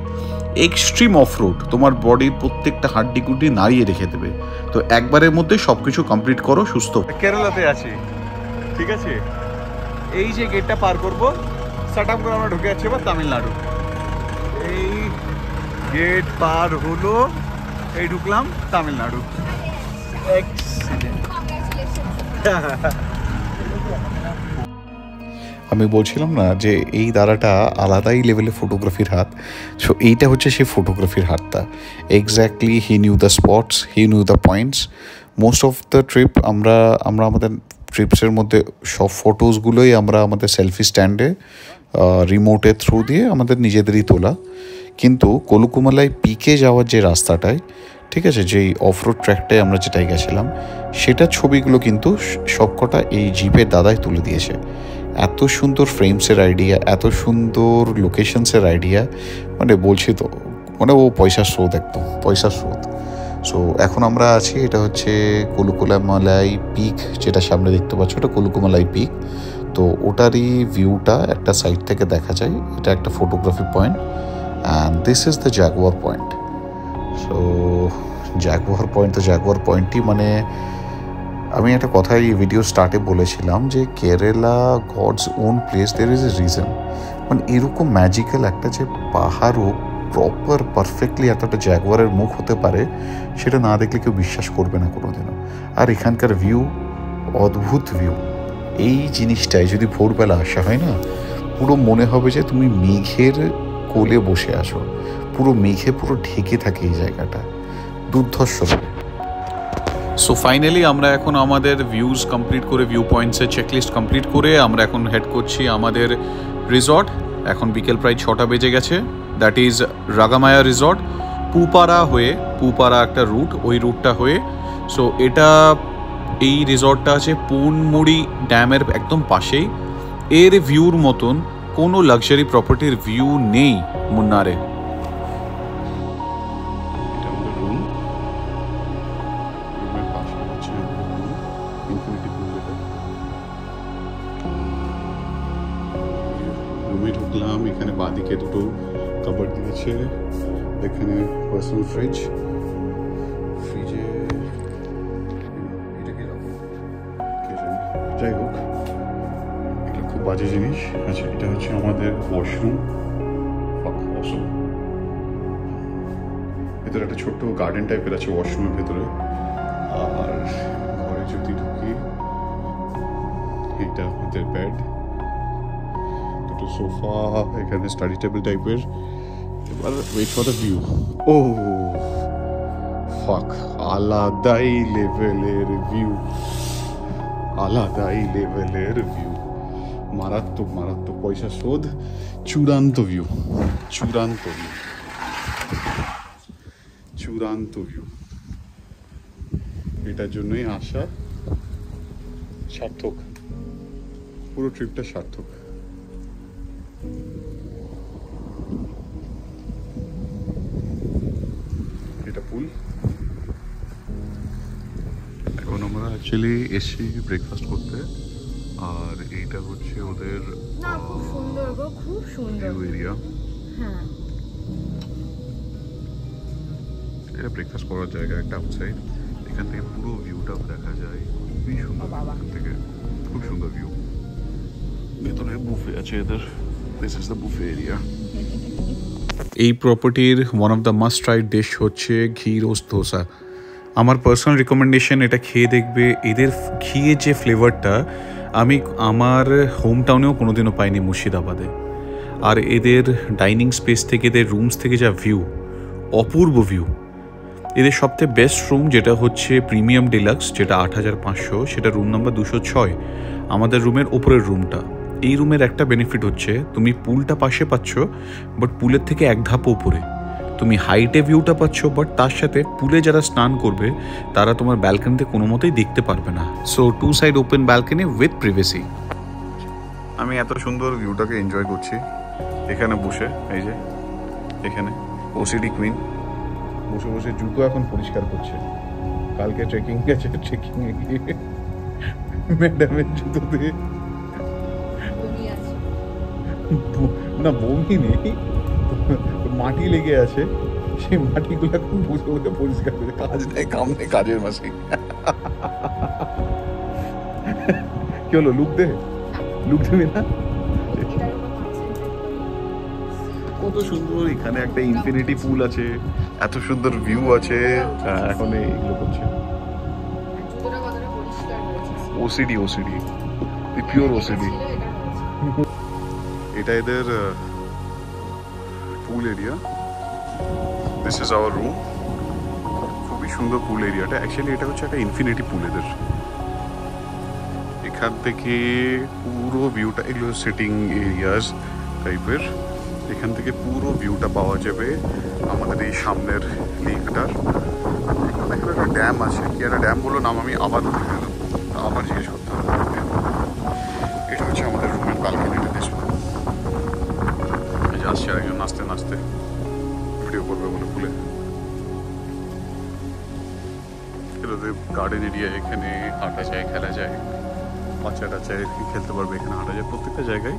এক্সট্রিম অফ রোড, তোমার বডির প্রত্যেকটা হাড্ডি গুড্ডি নাড়িয়ে রেখে দেবে। তো একবারের মধ্যে সব কিছু কমপ্লিট করো সুস্থ। কেরালাতে আছি, ঠিক আছে। এই যে গেটটা পার করবো, সাটাম করে আমরা ঢুকে যাচ্ছি এবার তামিলনাড়ু। এই গেট পার হলো, এই ঢুকলাম তামিলনাড়ু। আমি বলছিলাম না যে এই দাদাটা আলাদাই লেভেলে ফটোগ্রাফির হাত। সো এইটা হচ্ছে সেই ফটোগ্রাফির হাতটা। Exactly he knew the spots, he knew the points. Most of the trip আমরা আমাদের ট্রিপসের মধ্যে সব ফটোসগুলোই আমরা আমাদের সেলফি স্ট্যান্ডে রিমোটের থ্রু দিয়ে আমাদের নিজেদেরই তোলা। কিন্তু কুলুকুমালাই পিকে যাওয়ার যে রাস্তাটায়, ঠিক আছে, যেই অফরোড ট্র্যাকটায় আমরা যেটাই গেছিলাম, সেটার ছবিগুলো কিন্তু সবকটা এই জিপের দাদাই তুলে দিয়েছে। এত সুন্দর ফ্রেমসের আইডিয়া, এত সুন্দর লোকেশনসের আইডিয়া, মানে বলছি তো, মানে ও পয়সার স্রোত, একদম পয়সার স্রোত। সো এখন আমরা আছি, এটা হচ্ছে কুলুকুমালাই পিক, যেটা সামনে দেখতে পাচ্ছ, ওটা কুলুকুমালাই পিক। তো ওটারই ভিউটা একটা সাইড থেকে দেখা যায়। এটা একটা photography point, and this is the jaguar point. So jaguar point, তো জাগুয়ার পয়েন্টই মানে আমি একটা কথা এই ভিডিও স্টার্টে বলেছিলাম যে Kerala God's own place, there is a reason. মানে এরকম ম্যাজিক্যাল একটা যে পাহাড়ও প্রপার পারফেক্টলি এতটা জাগুয়ারের মুখ হতে পারে, সেটা না দেখলে কেউ বিশ্বাস করবে না কোনোদিনও। আর এখানকার ভিউ, অদ্ভুত ভিউ। এই জিনিসটাই যদি ভোরবেলা আসা হয় না, পুরো মনে হবে যে তুমি মেঘের কোলে বসে আসো, পুরো মেঘে পুরো ঢেকে থাকে এই জায়গাটা, দুর্ধর্ষ। সো ফাইনালি আমরা এখন আমাদের ভিউজ কমপ্লিট করে, ভিউ পয়েন্টসের চেকলিস্ট কমপ্লিট করে আমরা এখন হেড করছি আমাদের রিসর্ট। এখন বিকেল প্রায় 6টা বেজে গেছে। দ্যাট ইজ রাগামায়া রিসর্ট, পুপারা হয়ে, পুপারা একটা রুট, ওই রুটটা হয়ে। সো এটা, এই রিসর্টটা আছে পুনমুড়ি ড্যামের একদম পাশেই। এর ভিউর মতন কোনো লাক্সারি প্রপার্টির ভিউ নেই মুন্নারে। রুমে ঢুকলাম, এখানে বাদিকে দুটো কাবার্ড দিয়েছে, এখানে পার্সোনাল ফ্রিজ, ফ্রিজে এটা কি রাখো, যাই হোক এটা খুব বাজে জিনিস। আচ্ছা, এটা হচ্ছে আমাদের ওয়াশরুম। ভেতরে একটা ছোট্ট গার্ডেন টাইপের আছে ওয়াশরুমের ভেতরে। আর ঘরে যদি ঢুকি, এটা আমাদের বেড, দুটো সোফা, এখানে স্টাডি টেবিল টাইপের। এবার ওয়েট ফর দ্য ভিউ। ও ফাক, আলাদাই লেভেলের ভিউ, আলাদাই লেভেলের ভিউ, মারাত্মক মারাত্মক, পয়সা শোধ, চূড়ান্ত ভিউ, চূড়ান্ত ভিউ, চূড়ান্ত ভিউ। এটার জন্যই আসা সার্থক, পুরো ট্রিপটা সার্থক। এটা পুল। এখন আমরা অ্যাকচুয়ালি এসছি ব্রেকফাস্ট করতে, আর এইটা হচ্ছে ওদের না, খুব সুন্দর গো, খুব সুন্দর এরিয়া। হ্যাঁ, এটা ব্রেকফাস্ট করার জায়গা একটা আউটসাইড। এখান থেকে পুরো ভিউটা দেখা যায়, খুবই সুন্দর। এখান থেকে খুব সুন্দর ভিউ। ভেতরে বুফে আছে এদের, this is the buffet area. এই প্রপার্টির one of the must try dish হচ্ছে ঘি রোস্ট ধোসা। আমার পার্সোনাল রিকমেন্ডেশন, এটা খেয়ে দেখবে। এদের ঘিয়ের যে ফ্লেভারটা আমি আমার হোম টাউনেও কোনোদিনও পাইনি, মুর্শিদাবাদে। আর এদের ডাইনিং স্পেস থেকে, এদের রুমস থেকে যা ভিউ, অপূর্ব ভিউ। এদের সবথেকে বেস্ট রুম যেটা হচ্ছে প্রিমিয়াম ডিলাক্স, যেটা 8500, সেটা রুম নাম্বার 206, আমাদের রুমের ওপরের রুমটা। এই রুমের একটা বেনিফিট হচ্ছে তুমি পুলটা পাশে পাচ্ছ, বাট পুলের থেকে এক ধাপ উপরে তুমি হাইটে ভিউটা পাচ্ছ, বাট তার সাথে পুলে যারা স্নান করবে তারা তোমার ব্যালকনিতে কোনো মতেই দেখতে পারবে না। So 2 side open balcony with privacy. আমি এত সুন্দর ভিউটাকে এনজয় করছি এখানে বসে। এই যে এখানে ওসিডি কুইন বসে বসে জুতো এখন পরিষ্কার করছে। কালকে ট্রেকিং গেছে, ট্রেকিং এ গিয়ে ম্যাডামের জুতোতে না বমি নেই, মাটি লেগে আছে, সেই মাটিগুলো খুব বসে বসে পরিষ্কার করে, কাজ নেই কাম নেই, কাজের মাসি। কি হলো, লুক দে, লুক দেবে না? কত সুন্দর, এখানে একটা ইনফিনিটি পুল আছে, এত সুন্দর ভিউ আছে। এখন এইগুলো করছে ওসিডি, ওসিডি, পিওর ওসিডি। এটা এদের পুল area, this is our room. খুবই সুন্দর পুল এরিয়াটা, অ্যাকচুয়ালি এটা হচ্ছে একটা ইনফিনিটি পুল এদের। এখান থেকে পুরো ভিউটা, এগুলো সিটিং এরিয়াস টাইপের, এখান থেকে পুরো ভিউটা পাওয়া যাবে আমাদের এই সামনের লেকটার। এখানে একটা ড্যাম আছে, কি একটা ড্যাম বললো নাম আমি আবার জিজ্ঞেস করতে হবে। এটা হচ্ছে আমাদের রুমের ব্যালকনিটা, দেখুন আসছে আরেকজন নাচতে নাচতে ভিডিও করবে বলে ভুলে। গার্ডেন এরিয়া, এখানে হাঁটা যায়, খেলা যায়, বাচ্চা টাচ্চা খেলতে পারবে, এখানে হাঁটা যায়। প্রত্যেকটা জায়গায়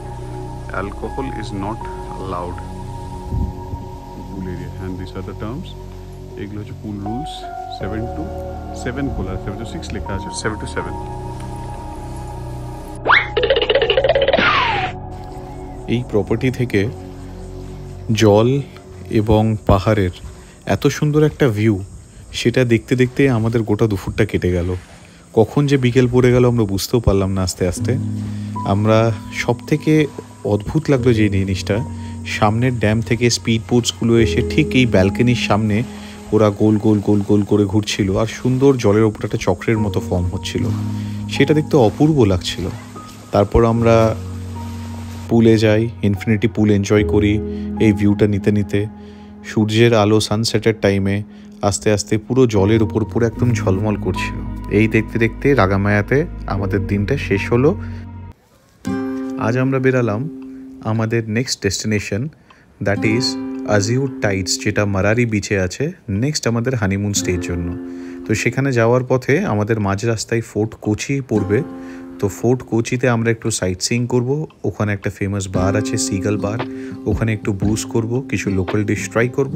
alcohol is not allowed pool area and these are the terms. এগুলো হচ্ছে পুল রুলস, 7 to 7 খোলা, 7 to 6 লেখা আছে, 7 to 7। এই প্রপার্টি থেকে জল এবং পাহাড়ের এত সুন্দর একটা ভিউ, সেটা দেখতে দেখতে আমাদের গোটা দুপুরটা কেটে গেল। কখন যে বিকেল পড়ে গেল আমরা বুঝতেও পারলাম না আস্তে আস্তে। আমরা সব থেকে অদ্ভুত লাগলো যে জিনিসটা, সামনের ড্যাম থেকে স্পিড বোটসগুলো এসে ঠিক এই ব্যালকনির সামনে ওরা গোল গোল গোল গোল করে ঘুরছিল, আর সুন্দর জলের ওপর একটা চক্রের মতো ফর্ম হচ্ছিল, সেটা দেখতে অপূর্ব লাগছিল। তারপর আমরা পুলে যাই, ইনফিনিটি পুল এনজয় করি এই ভিউটা নিতে নিতে। সূর্যের আলো সানসেটের টাইমে আস্তে আস্তে পুরো জলের উপর পুরো একদম ঝলমল করছিল। এই দেখতে দেখতে রাগামায়াতে আমাদের দিনটা শেষ হলো। আজ আমরা বেরালাম আমাদের next destination, that is Azure Tides, যেটা মারারি বিচে আছে, নেক্সট আমাদের হানিমুন স্টের জন্য। তো সেখানে যাওয়ার পথে আমাদের মাঝ রাস্তায় ফোর্ট কোচি পড়বে। তো ফোর্ট কোচিতে আমরা একটু সাইট সিইং করবো। ওখানে একটা ফেমাস বার আছে, সিগাল বার, ওখানে একটু বুজ করব, কিছু লোকাল ডিশ ট্রাই করব।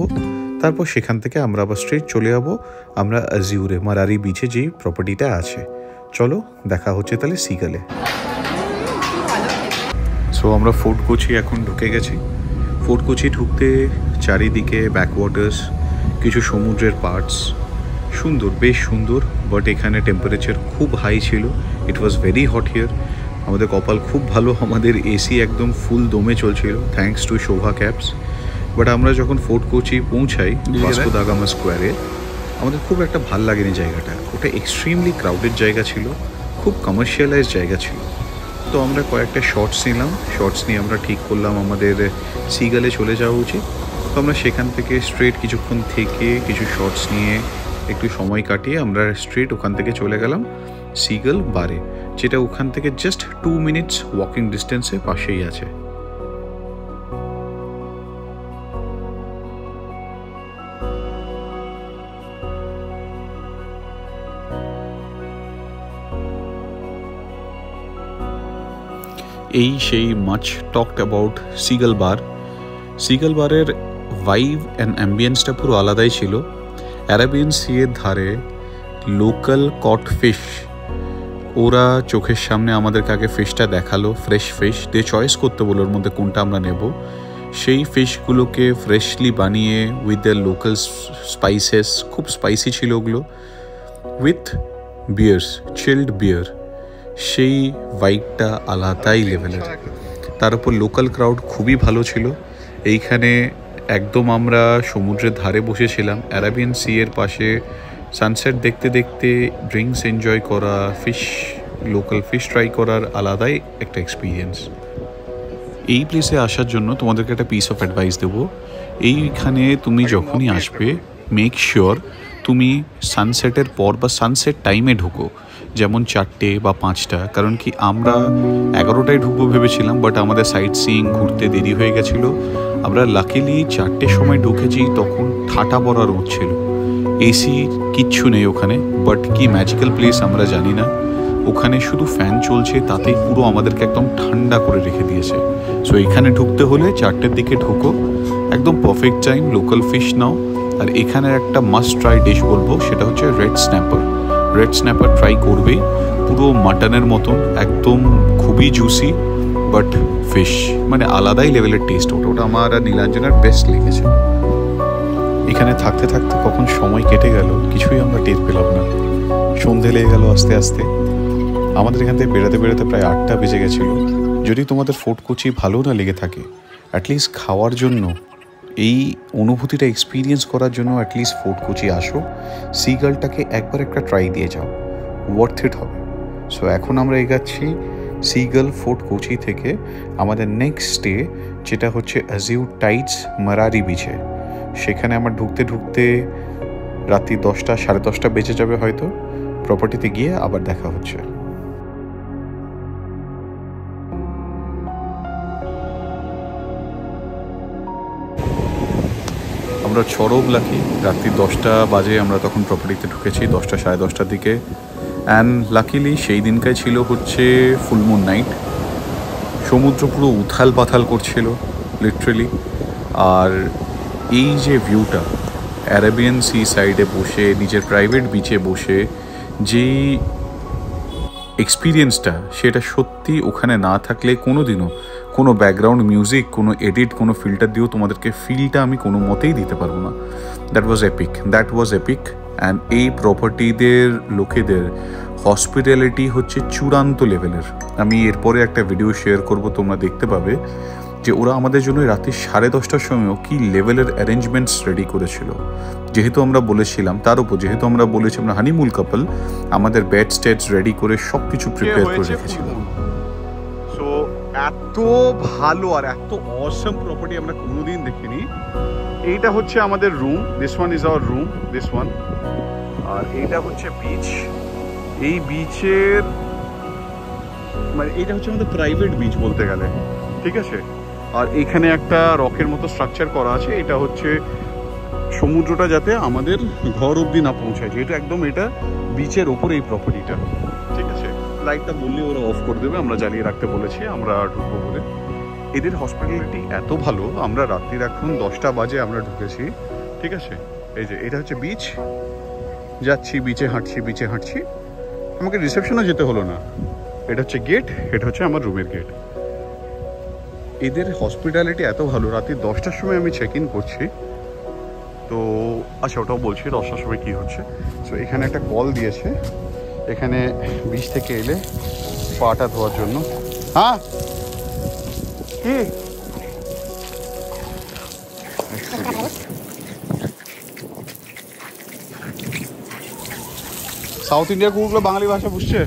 তারপর সেখান থেকে আমরা আবার স্ট্রেট চলে যাবো আমরা আজিউরে, মারারি বিচে যেই প্রপার্টিটা আছে। চলো দেখা হচ্ছে তাহলে সিগালে। সো আমরা ফোর্ট কোচি এখন ঢুকে গেছি। ফোর্ট কোচি ঢুকতে চারিদিকে ব্যাকওয়াটার্স, কিছু সমুদ্রের পার্টস, সুন্দর, বেশ সুন্দর। বাট এখানে টেম্পারেচার খুব হাই ছিল, ইট ওয়াজ ভেরি হট হিয়ার। আমাদের কপাল খুব ভালো, আমাদের এসি একদম ফুল দমে চলছিল, thanks to Shobha cabs. But আমরা যখন ফোর্ট কোচি পৌঁছাই ভাস্কো দা গামা স্কোয়ারে, আমাদের খুব একটা ভাল লাগেনি জায়গাটা। ওটা এক্সট্রিমলি ক্রাউডেড জায়গা ছিল, খুব কমার্শিয়ালাইজ জায়গা ছিল। তো আমরা কয়েকটা শর্টস নিলাম, শর্টস নিয়ে আমরা ঠিক করলাম আমাদের সিগালে চলে যাওয়া উচিত। তো আমরা সেখান থেকে স্ট্রেট কিছুক্ষণ থেকে কিছু শর্টস নিয়ে একটু সময় কাটিয়ে আমরা স্ট্রেট ওখান থেকে চলে গেলাম সিগাল বারে, যেটা ওখান থেকে জাস্ট 2 মিনিটস ওয়াকিং ডিস্টেন্সে পাশেই আছে। এই সেই much talked about seagull bar. Seagull বারের ভাইব অ্যান্ড অ্যাম্বিয়েন্সটা পুরো আলাদাই ছিল। অ্যারাবিয়ান সিয়ের ধারে লোকাল কট ফিশ, ওরা চোখের সামনে আমাদেরকে আগে ফিশটা দেখালো, ফ্রেশ ফিশ দিয়ে চয়েস করতে বলো ওর মধ্যে কোনটা আমরা নেব। সেই ফিশগুলোকে ফ্রেশলি বানিয়ে উইথ দ্য লোকাল স্পাইসেস, খুব স্পাইসি ছিল ওগুলো, উইথ বিয়ার্স, চিল্ড বিয়ার। সেই ভাইবটা আলাদাই লেভেলের। তার উপর লোকাল ক্রাউড খুবই ভালো ছিল। এইখানে একদম আমরা সমুদ্রের ধারে বসেছিলাম, অ্যারাবিয়ান সিয়ের পাশে, সানসেট দেখতে দেখতে ড্রিঙ্কস এনজয় করা, ফিশ, লোকাল ফিশ ট্রাই করার আলাদাই একটা এক্সপিরিয়েন্স। এই প্লেসে আসার জন্য তোমাদেরকে একটা পিস অফ অ্যাডভাইস দেবো। এইখানে তুমি যখনই আসবে মেক শিওর তুমি সানসেটের পর বা সানসেট টাইমে ঢুকো, যেমন 4টে বা 5টা। কারণ কি আমরা 11টায় ঢুকবো ভেবেছিলাম, বাট আমাদের সাইট সিইং ঘুরতে দেরি হয়ে গেছিলো। আমরা লাকিলি 4টের সময় ঢুকেছি, তখন ঠাটা পড়া রোদ ছিল। এসি কিচ্ছু নেই ওখানে, বাট কি ম্যাজিক্যাল প্লেস আমরা জানি না। ওখানে শুধু ফ্যান চলছে, তাতেই পুরো আমাদেরকে একদম ঠান্ডা করে রেখে দিয়েছে। সো এখানে ঢুকতে হলে 4টের দিকে ঢুকো, একদম পারফেক্ট টাইম, লোকাল ফিশ নাও। আর এখানে একটা মাস্ট ট্রাই ডিশ বলবো, সেটা হচ্ছে red snapper. Red snapper try করবেই, পুরো মাটনের মতন, একদম খুবই জুসি, বাট ফিশ মানে আলাদাই লেভেলের টেস্ট। ওটা আমার আর নীলাঞ্জনার বেস্ট লেগেছে। এখানে থাকতে থাকতে কখন সময় কেটে গেল কিছুই আমরা টের পেলাম না। সন্ধে লেগে গেল আস্তে আস্তে। আমাদের এখান থেকে বেরোতে বেরোতে প্রায় 8টা বেজে গেছিলো। যদি তোমাদের ফোর্ট কোচি ভালো না লেগে থাকে, অ্যাটলিস্ট খাওয়ার জন্য, এই অনুভূতিটা এক্সপিরিয়েন্স করার জন্য অ্যাটলিস্ট ফোর্ট কোচি আসো, সিগালটাকে একবার একটা ট্রাই দিয়ে যাও, ওয়ার্থ ইট হবে। সো এখন আমরা এগাচ্ছি সিগাল ফোর্ট কোচি থেকে আমাদের নেক্সট ডে, যেটা হচ্ছে অ্যাজিউর টাইডস মারারি বিচে। সেখানে আমার ঢুকতে ঢুকতে রাত্রি 10টা, 10:30 বেজে যাবে হয়তো। প্রপার্টিতে গিয়ে আবার দেখা হচ্ছে। আমরা চরম লাকি, রাত্রি 10টা বাজে আমরা তখন প্রপার্টিতে ঢুকেছি, 10টা, 10:30টার দিকে। অ্যান্ড লাকিলি সেই দিনকায় ছিল হচ্ছে ফুলমুন নাইট। সমুদ্র পুরো উথাল পাথাল করছিল লিটারেলি। আর এই যে ভিউটা, অ্যারাবিয়ান সি সাইডে বসে, নিজের প্রাইভেট বিচে বসে যেই এক্সপিরিয়েন্সটা, সেটা সত্যি ওখানে না থাকলে কোনো দিনও কোনো ব্যাকগ্রাউন্ড মিউজিক, কোনো এডিট, কোনো ফিল্টার দিয়েও তোমাদেরকে ফিলটা আমি কোনো মতেই দিতে পারবো না। That was epic. অ্যান্ড এই প্রপার্টিদের লোকেদের হসপিটালিটি হচ্ছে চূড়ান্ত লেভেলের। আমি এরপরে একটা ভিডিও শেয়ার করব, তোমরা দেখতে পাবে যে ওরা আমাদের জন্য রাত্রি 10:30টার সময়ও কী লেভেলের অ্যারেঞ্জমেন্টস রেডি করেছিল। যেহেতু আমরা বলেছিলাম, তার উপর যেহেতু আমরা বলেছি আমরা হানিমুন কাপল, আমাদের বেড স্টেটস রেডি করে সব কিছু প্রিপেয়ার করে রেখেছিলাম। সো এত ভালো আর এত অসম প্রপার্টি আমরা কোনোদিন দেখিনি। এইটা হচ্ছে আমাদের room, this one is our room, this one. আর এইটা হচ্ছে বিচ। এই বিচের মানে এইটা হচ্ছে আমাদের প্রাইভেট বিচ বলতে গেলে, ঠিক আছে। আর এখানে একটা রকের মতো স্ট্রাকচার করা আছে, এটা হচ্ছে সমুদ্রটা যাতে আমাদের ঘর অবধি না পৌঁছায়, যেহেতু একদম এটা বিচের ওপরে এই প্রপার্টিটা, ঠিক আছে। লাইটটা বললে ওরা অফ করে দেবে, আমরা জ্বালিয়ে রাখতে বলেছি আমরা ঢুকবো বলে। এদের হসপিটালিটি এত ভালো, আমরা রাত্রির এখন 10টা বাজে আমরা ঢুকেছি, ঠিক আছে। এই যে এটা হচ্ছে বিচ, যাচ্ছি বিচে হাঁটছি। আমাকে রিসেপশনে যেতে হলো না, এটা হচ্ছে গেট, এটা হচ্ছে আমার রুমের গেট। এদের হসপিটালিটি এত ভালো, রাত্রি 10টার সময় আমি চেক ইন করছি। তো আচ্ছা, ওটাও বলছি 10টার সময় কী হচ্ছে। সো এখানে একটা কল দিয়েছে, এখানে বিচ থেকে এলে পাটা ধোয়ার জন্য। হ্যাঁ কি সাউথ ইন্ডিয়ার কুকুরগুলো বাঙালি ভাষা বুঝছে?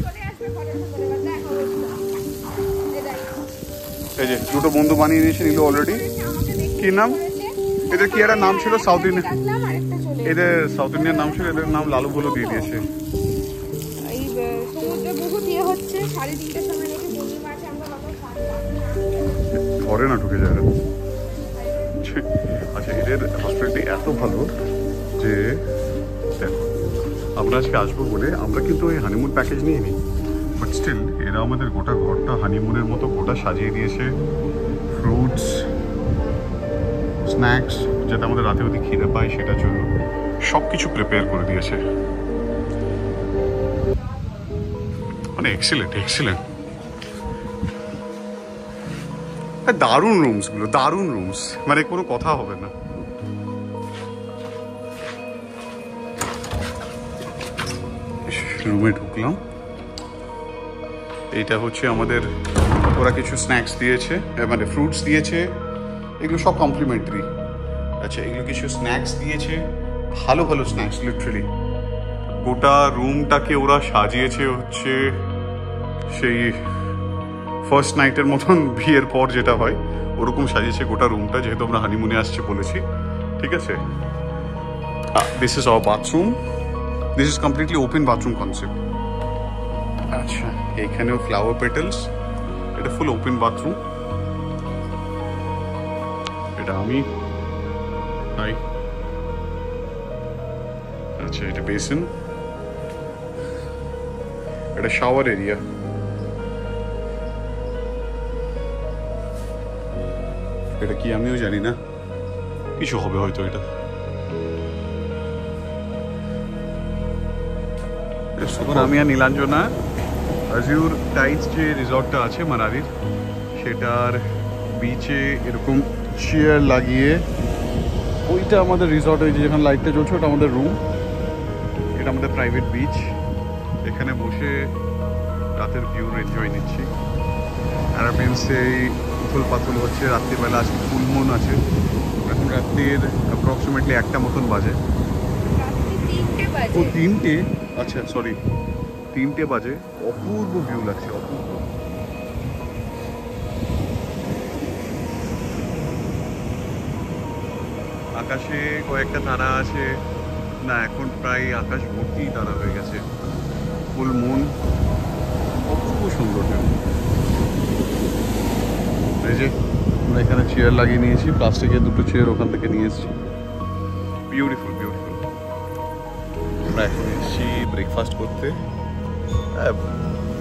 এই যে দুটো বন্ধু বানিয়ে নিয়েছে নিল অলরেডি। কি নাম এদের? কি একটা নাম ছিল সাউথ ইন্ডিয়ান, এদের সাউথ ইন্ডিয়ান নাম ছিল, এদের নাম লালু বলে দিয়ে দিয়েছে। ঘরে না ঢুকে যায়। আচ্ছা, এদের হসপিটালটি এত ভালো যে দেখো, আমরা আজকে আসবো বলে আমরা কিন্তু ওই হানিমুন প্যাকেজ নিয়ে নিই, বাট স্টিল এরা আমাদের গোটা ঘরটা হানিমুনের মতো গোটা সাজিয়ে দিয়েছে। ফ্রুটস, স্ন্যাক্স, যাতে আমাদের রাতে অতি খিদে পায় সেটার জন্য সব কিছু প্রিপেয়ার করে দিয়েছে। মানে এক্সিলেন্ট। দারুণ রুমসগুলো, দারুণ রুমস, মানে কোনো কথা হবে না। রুমে ঢুকলাম, এইটা হচ্ছে আমাদের, ওরা কিছু স্ন্যাক্স দিয়েছে, মানে ফ্রুটস দিয়েছে, এগুলো সব কমপ্লিমেন্টারি। আচ্ছা, এগুলো কিছু স্ন্যাক্স দিয়েছে, ভালো স্ন্যাক্স লিটারেলি। গোটা রুমটাকে ওরা সাজিয়েছে হচ্ছে সেই ফার্স্ট নাইটের মতন, বিয়ের পর যেটা হয় ওরকম সাজিয়েছে গোটা রুমটা, যেহেতু আমরা হানিমুনে আসছি বলেছি, ঠিক আছে। This is our bathroom, this is completely open bathroom concept. আচ্ছা, এইখানেও ফ্লাওয়ার পেটেলস, এটা ফুল ওপেন বাথরুম। এটা আমি আচ্ছা, এটা বেসিন, এটা শাওয়ার এরিয়া। এটা কি আমিও জানি না, কিছু হবে হয়তো। এটা এখন আমি আর নীলাঞ্জনা আজিউর টাইটস যে রিসর্টটা আছে মানালির, সেটার বিচে এরকম চেয়ার লাগিয়ে, ওইটা আমাদের রিসর্ট, ওই যে যেখানে লাইটটা জ্বলছে ওটা আমাদের রুম, এটা আমাদের প্রাইভেট বিচ। এখানে বসে রাতের ভিউ এনজয় নিচ্ছি। অ্যারাবিয়ান্সে উথল পাথল হচ্ছে, রাত্রিবেলা আজকে ফুল মুন আছে। এখন রাত্রির অ্যাপ্রক্সিমেটলি 1টা মতন বাজে। ও 3টে, আচ্ছা সরি 3টে বাজে। অপূর্ব ভিউ লাগছে, অপূর্ব। আকাশে কয়েকটা তারা আছে, না এখন প্রায় আকাশ ভর্তি তারা হয়ে গেছে, ফুল মুন, অপূর্ব সুন্দর। এই যে আমরা এখানে চেয়ার লাগিয়ে নিয়েছি, প্লাস্টিকের 2টো চেয়ার ওখান থেকে নিয়ে এসেছি। Beautiful beautiful. আমরা এখন এসেছি ব্রেকফাস্ট করতে।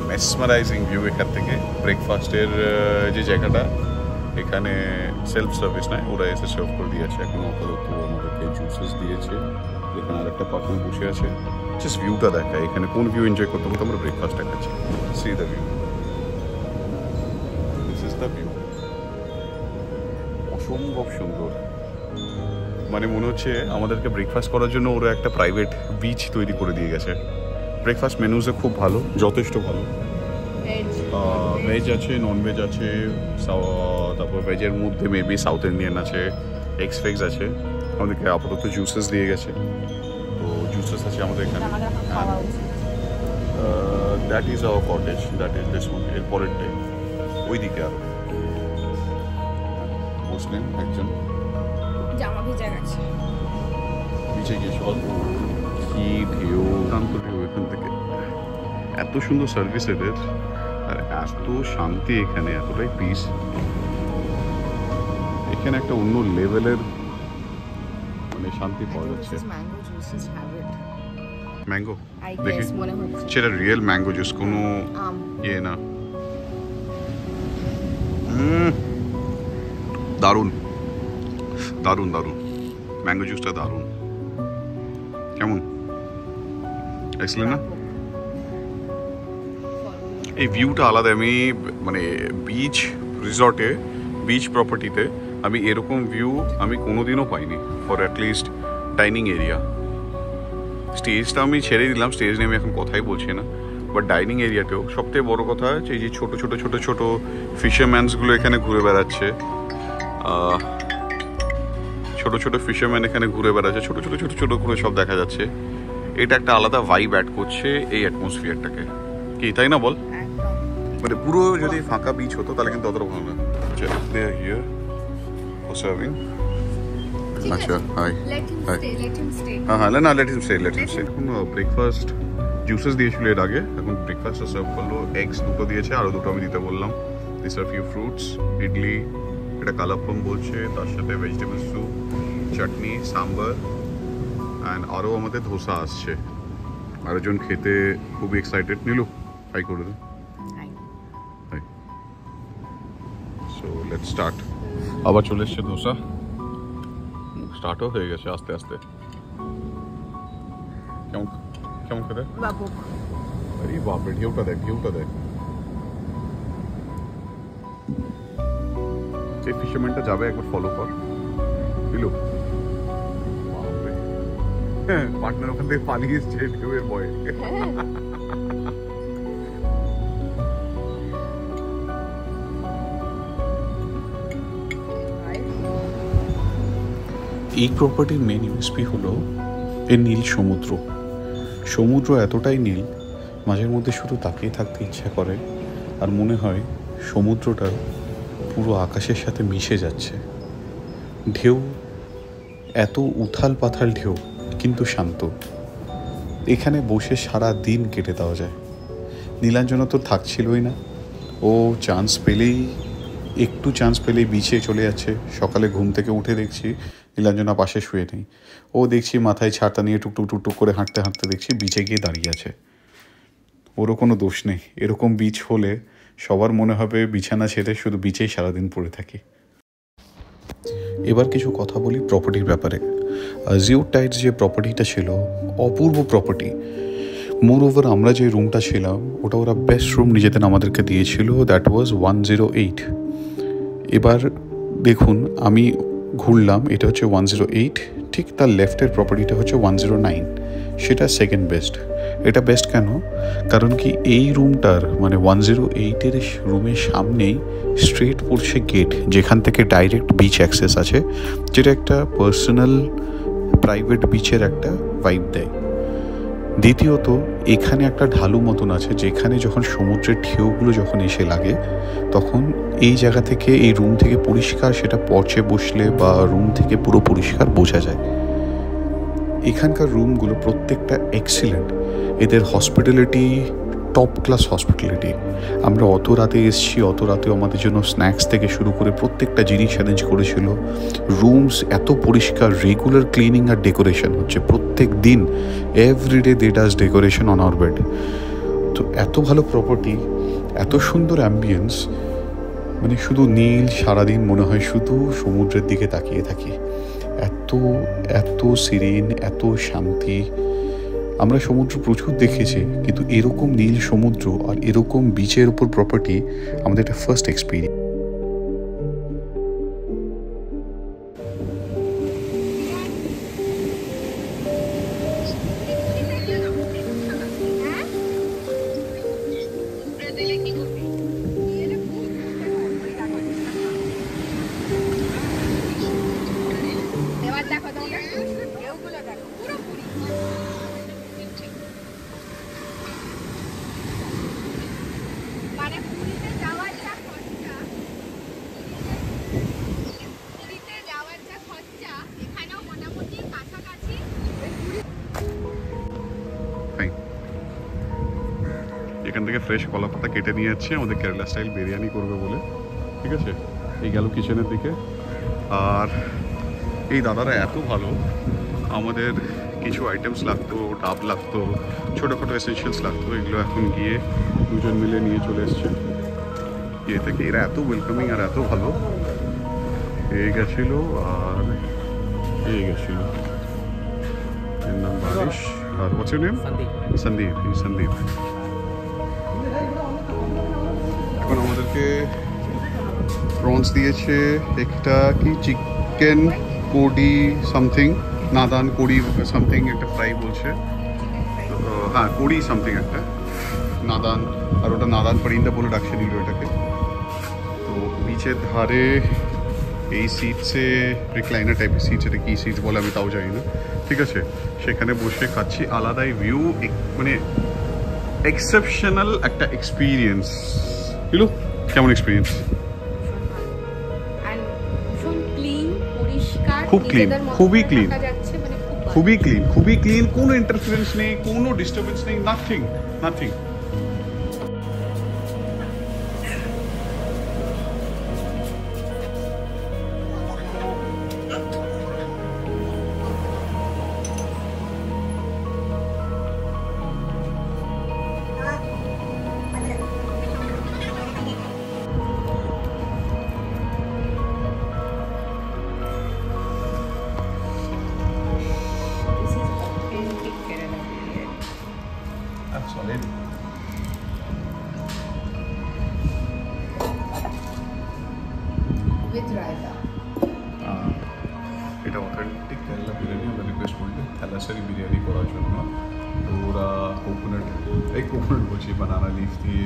মেসমারাইজিং ভিউ এখান থেকে। ব্রেকফাস্টের যে জায়গাটা, এখানে সেলফ সার্ভিস নয়, ওরা এসে সার্ভ করে দিয়েছে। এখন আপাতত আমাদেরকে জুসেস দিয়েছে। এখানে আরেকটা পার্টনার বসে আছে। জাস্ট ভিউটা দেখায়, এখানে কোন ভিউ এনজয় করতে করতে আমরা ব্রেকফাস্টটা খাচ্ছি। C the view, this is the view. অসম্ভব সুন্দর, মানে মনে হচ্ছে আমাদেরকে ব্রেকফাস্ট করার জন্য ওরা একটা প্রাইভেট বিচ তৈরি করে দিয়ে গেছে। ব্রেকফাস্ট মেনুসে খুব ভালো, যথেষ্ট ভালো। ভেজ আছে, নন ভেজ আছে, তারপর ভেজের মধ্যে মেবি সাউথ ইন্ডিয়ান আছে, এক্স ফেক্স আছে। আমাদেরকে আপাতত জুসেস দিয়ে গেছে, তো জুসেস আছে আমাদের এখানে। That is our cottage, that is this one. এর পরেরটাই ওইদিকে আরো মুসলিম একজন জামা ভিজা গেছে, নিচে গিয়ে অল্প কি ঢেউ, শান্ত ঢেউ এখান থেকে। এত সুন্দর সার্ভিস এদের, আর এত শান্তি এখানে, এতটাই পিস। এখানে একটা অন্য লেভেলের মানে শান্তি পাওয়া যাচ্ছে। ম্যাঙ্গো দেখি, সেটা রিয়েল ম্যাঙ্গো জুস, কোনো ইয়ে না। দারুণ দারুণ দারুণ, ম্যাঙ্গো জুসটা দারুণ। কেমন এক্সেলেন্ট না? এই ভিউটা আলাদা। আমি মানে বিচ রিসর্টে, বিচ প্রপার্টিতে আমি এরকম ভিউ আমি কোনোদিনও পাইনি, ফর অ্যাটলিস্ট ডাইনিং এরিয়া। স্টেজটা আমি ছেড়ে দিলাম, স্টেজ নিয়ে আমি এখন কথাই বলছি না, বাট ডাইনিং এরিয়াতেও সবথেকে বড় কথা হচ্ছে এই যে ছোটো ছোটো ছোটো ছোটো ফিশারম্যানসগুলো এখানে ঘুরে বেড়াচ্ছে। ছোটো ছোটো ফিশারম্যান এখানে ঘুরে বেড়াচ্ছে, ছোটো ছোটো ছোটো ছোটো করে সব দেখা যাচ্ছে। এটা একটা আলাদা ভাইব অ্যাড করছে এই অ্যাটমসফিয়ারটাকে, কি তাই না বল? মানে পুরো যদি ফাঁকা বিচ হতো তাহলে কিন্তু অতটা ভালো না। আচ্ছা, হাই হ্যাঁ হ্যাঁ, না let him stay, let him stay. এখন ব্রেকফাস্ট জুসেস দিয়েছিল এর আগে, এখন ব্রেকফাস্টটা সার্ভ করলো। এগস 2টো দিয়েছে, আরও 2টো আমি দিতে বললাম। This are few fruits, idli, এটা কালাপ্পম বলছে, তার সাথে vegetable soup, chutney, sambar, and আরও আমাদের ধোসা আসছে। আরেকজন খেতে খুবই এক্সাইটেড। নীলু হাই করে দে। হাই। So let's start. আবার চলে এসছে ধোসা, স্টার্টও হয়ে গেছে আস্তে আস্তে। কেমন কেমন খেতে? আরে বাপরে, ঢেউটা দেখ, ঢেউটা দেখ। এই ফিশারম্যানটা যাবে, একবার ফলো কর। নীলু বাপরে, পার্টনার ওখান থেকে পালিয়ে এসছে ঢেউয়ের ভয়ে। এই প্রপার্টির মেন ইউএসপি হলো এর নীল সমুদ্র। সমুদ্র এতটাই নীল, মাঝের মধ্যে শুধু তাকিয়ে থাকতে ইচ্ছা করে, আর মনে হয় সমুদ্রটা পুরো আকাশের সাথে মিশে যাচ্ছে। ঢেউ এত উথাল পাথাল ঢেউ, কিন্তু শান্ত। এখানে বসে সারা দিন কেটে দেওয়া যায়। নীলাঞ্জনা তো থাকছিলই না, ও একটু চান্স পেলেই বিচে চলে যাচ্ছে। সকালে ঘুম থেকে উঠে দেখছি নীলাঞ্জনা পাশে শুয়ে নেই। ও দেখছি মাথায় ছাতা নিয়ে টুকটুক টুকটুক করে হাঁটতে হাঁটতে দেখছি বিচে গিয়ে দাঁড়িয়ে আছে। ওরও কোনো দোষ নেই। এরকম বিচ হলে সবার মনে হবে বিছানা ছেড়ে শুধু বিচেই সারাদিন পড়ে থাকি। এবার কিছু কথা বলি প্রপার্টির ব্যাপারে। জিওর টাইডস যে প্রপার্টিটা ছিল অপূর্ব প্রপার্টি। মোর ওভার আমরা যে রুমটা ছিলাম ওটা ওরা বেস্ট রুম নিজেদের আমাদেরকে দিয়েছিল, দ্যাট ওয়াজ 108। এবার দেখুন আমি ঘুরলাম, এটা হচ্ছে 108, ঠিক তার লেফটের প্রপার্টিটা হচ্ছে 109, সেটা সেকেন্ড বেস্ট। এটা বেস্ট কেন? কারণ কি এই রুমটার মানে 108-এর রুমের সামনেই স্ট্রেট পড়ছে গেট, যেখান থেকে ডাইরেক্ট বিচ অ্যাক্সেস আছে, যেটা একটা পার্সোনাল প্রাইভেট বিচের একটা ভাইব দেয়। দ্বিতীয়ত এখানে একটা ঢালু মতন আছে, যেখানে যখন সমুদ্রের ঢেউগুলো যখন এসে লাগে তখন এই জায়গা থেকে এই রুম থেকে পরিষ্কার সেটা পর্চে বসলে বা রুম থেকে পুরো পরিষ্কার বোঝা যায়। এখানকার রুমগুলো প্রত্যেকটা এক্সিলেন্ট, এদের হসপিটালিটি টপ ক্লাস হসপিটালিটি। আমরা অত রাতে এসছি, অত রাতেও আমাদের জন্য স্ন্যাক্স থেকে শুরু করে প্রত্যেকটা জিনিস অ্যারেঞ্জ করেছিল। রুমস এত পরিষ্কার, রেগুলার ক্লিনিং আর ডেকোরেশন হচ্ছে প্রত্যেক দিন, everyday they does decoration on our bed. তো এত ভালো প্রপার্টি, এত সুন্দর অ্যাম্বিয়েন্স, মানে শুধু নীল, সারাদিন মনে হয় শুধু সমুদ্রের দিকে তাকিয়ে থাকি। এত এত সিরিন, এত শান্তি। আমরা সমুদ্র প্রচুর দেখেছি, কিন্তু এরকম নীল সমুদ্র আর এরকম বিচের উপর প্রপার্টি আমাদের একটা ফার্স্ট এক্সপিরিয়েন্স। এখান থেকে ফ্রেশ কলা পাতা কেটে নিয়ে যাচ্ছে, আমাদের কেরালা স্টাইল বিরিয়ানি করবে বলে। ঠিক আছে, এই গেল কিচেনের দিকে। আর এই দাদারা এত ভালো, আমাদের কিছু আইটেমস লাগতো, ডাব লাগতো, ছোটোখাটো এসেনশিয়ালস লাগতো, এগুলো এখন গিয়ে দুজন মিলে নিয়ে চলে এসছে ইয়ে থেকে। এরা এত ওয়েলকামিং আর এত ভালো। এই গেছিলো আর এই গেছিলো, এর নাম বারিশ, আর what's your name? Sandeep. Sandeep এখন আমাদেরকে প্রনস দিয়েছে, একটা কি chicken kodi something, nadan kodi something একটা ফ্রাই বলছে, হ্যাঁ কোডি সামথিং একটা নাদান, আর ওটা নাদান পরিন্দা বলে ডাকছে নিল এটাকে। তো বিচের ধারে এই সিটসে, রিক্লাইনার টাইপের সিটস, এটা কী সিটস বলে আমি তাও জানি না। ঠিক আছে, সেখানে বসে খাচ্ছি, আলাদাই ভিউ, মানে এক্সেপশনাল একটা এক্সপিরিয়েন্স। বুঝলো কেমন এক্সপিরিয়েন্স? খুব ক্লিন, খুবই ক্লিন, খুবই ক্লিন, খুবই ক্লিন, কোনো ইন্টারফারেন্স নেই, কোনো ডিস্টারবেন্স নেই, nothing nothing. Solid. With raita. এটা অথেন্টিক কেরালা বিরিয়ানি। আমরা রিকোয়েস্ট করলে থ্যালাসারি বিরিয়ানি করার জন্য, তো ওরা কোকোনাট, এই কোকোনাট বলছি, বানানা লিফ দিয়ে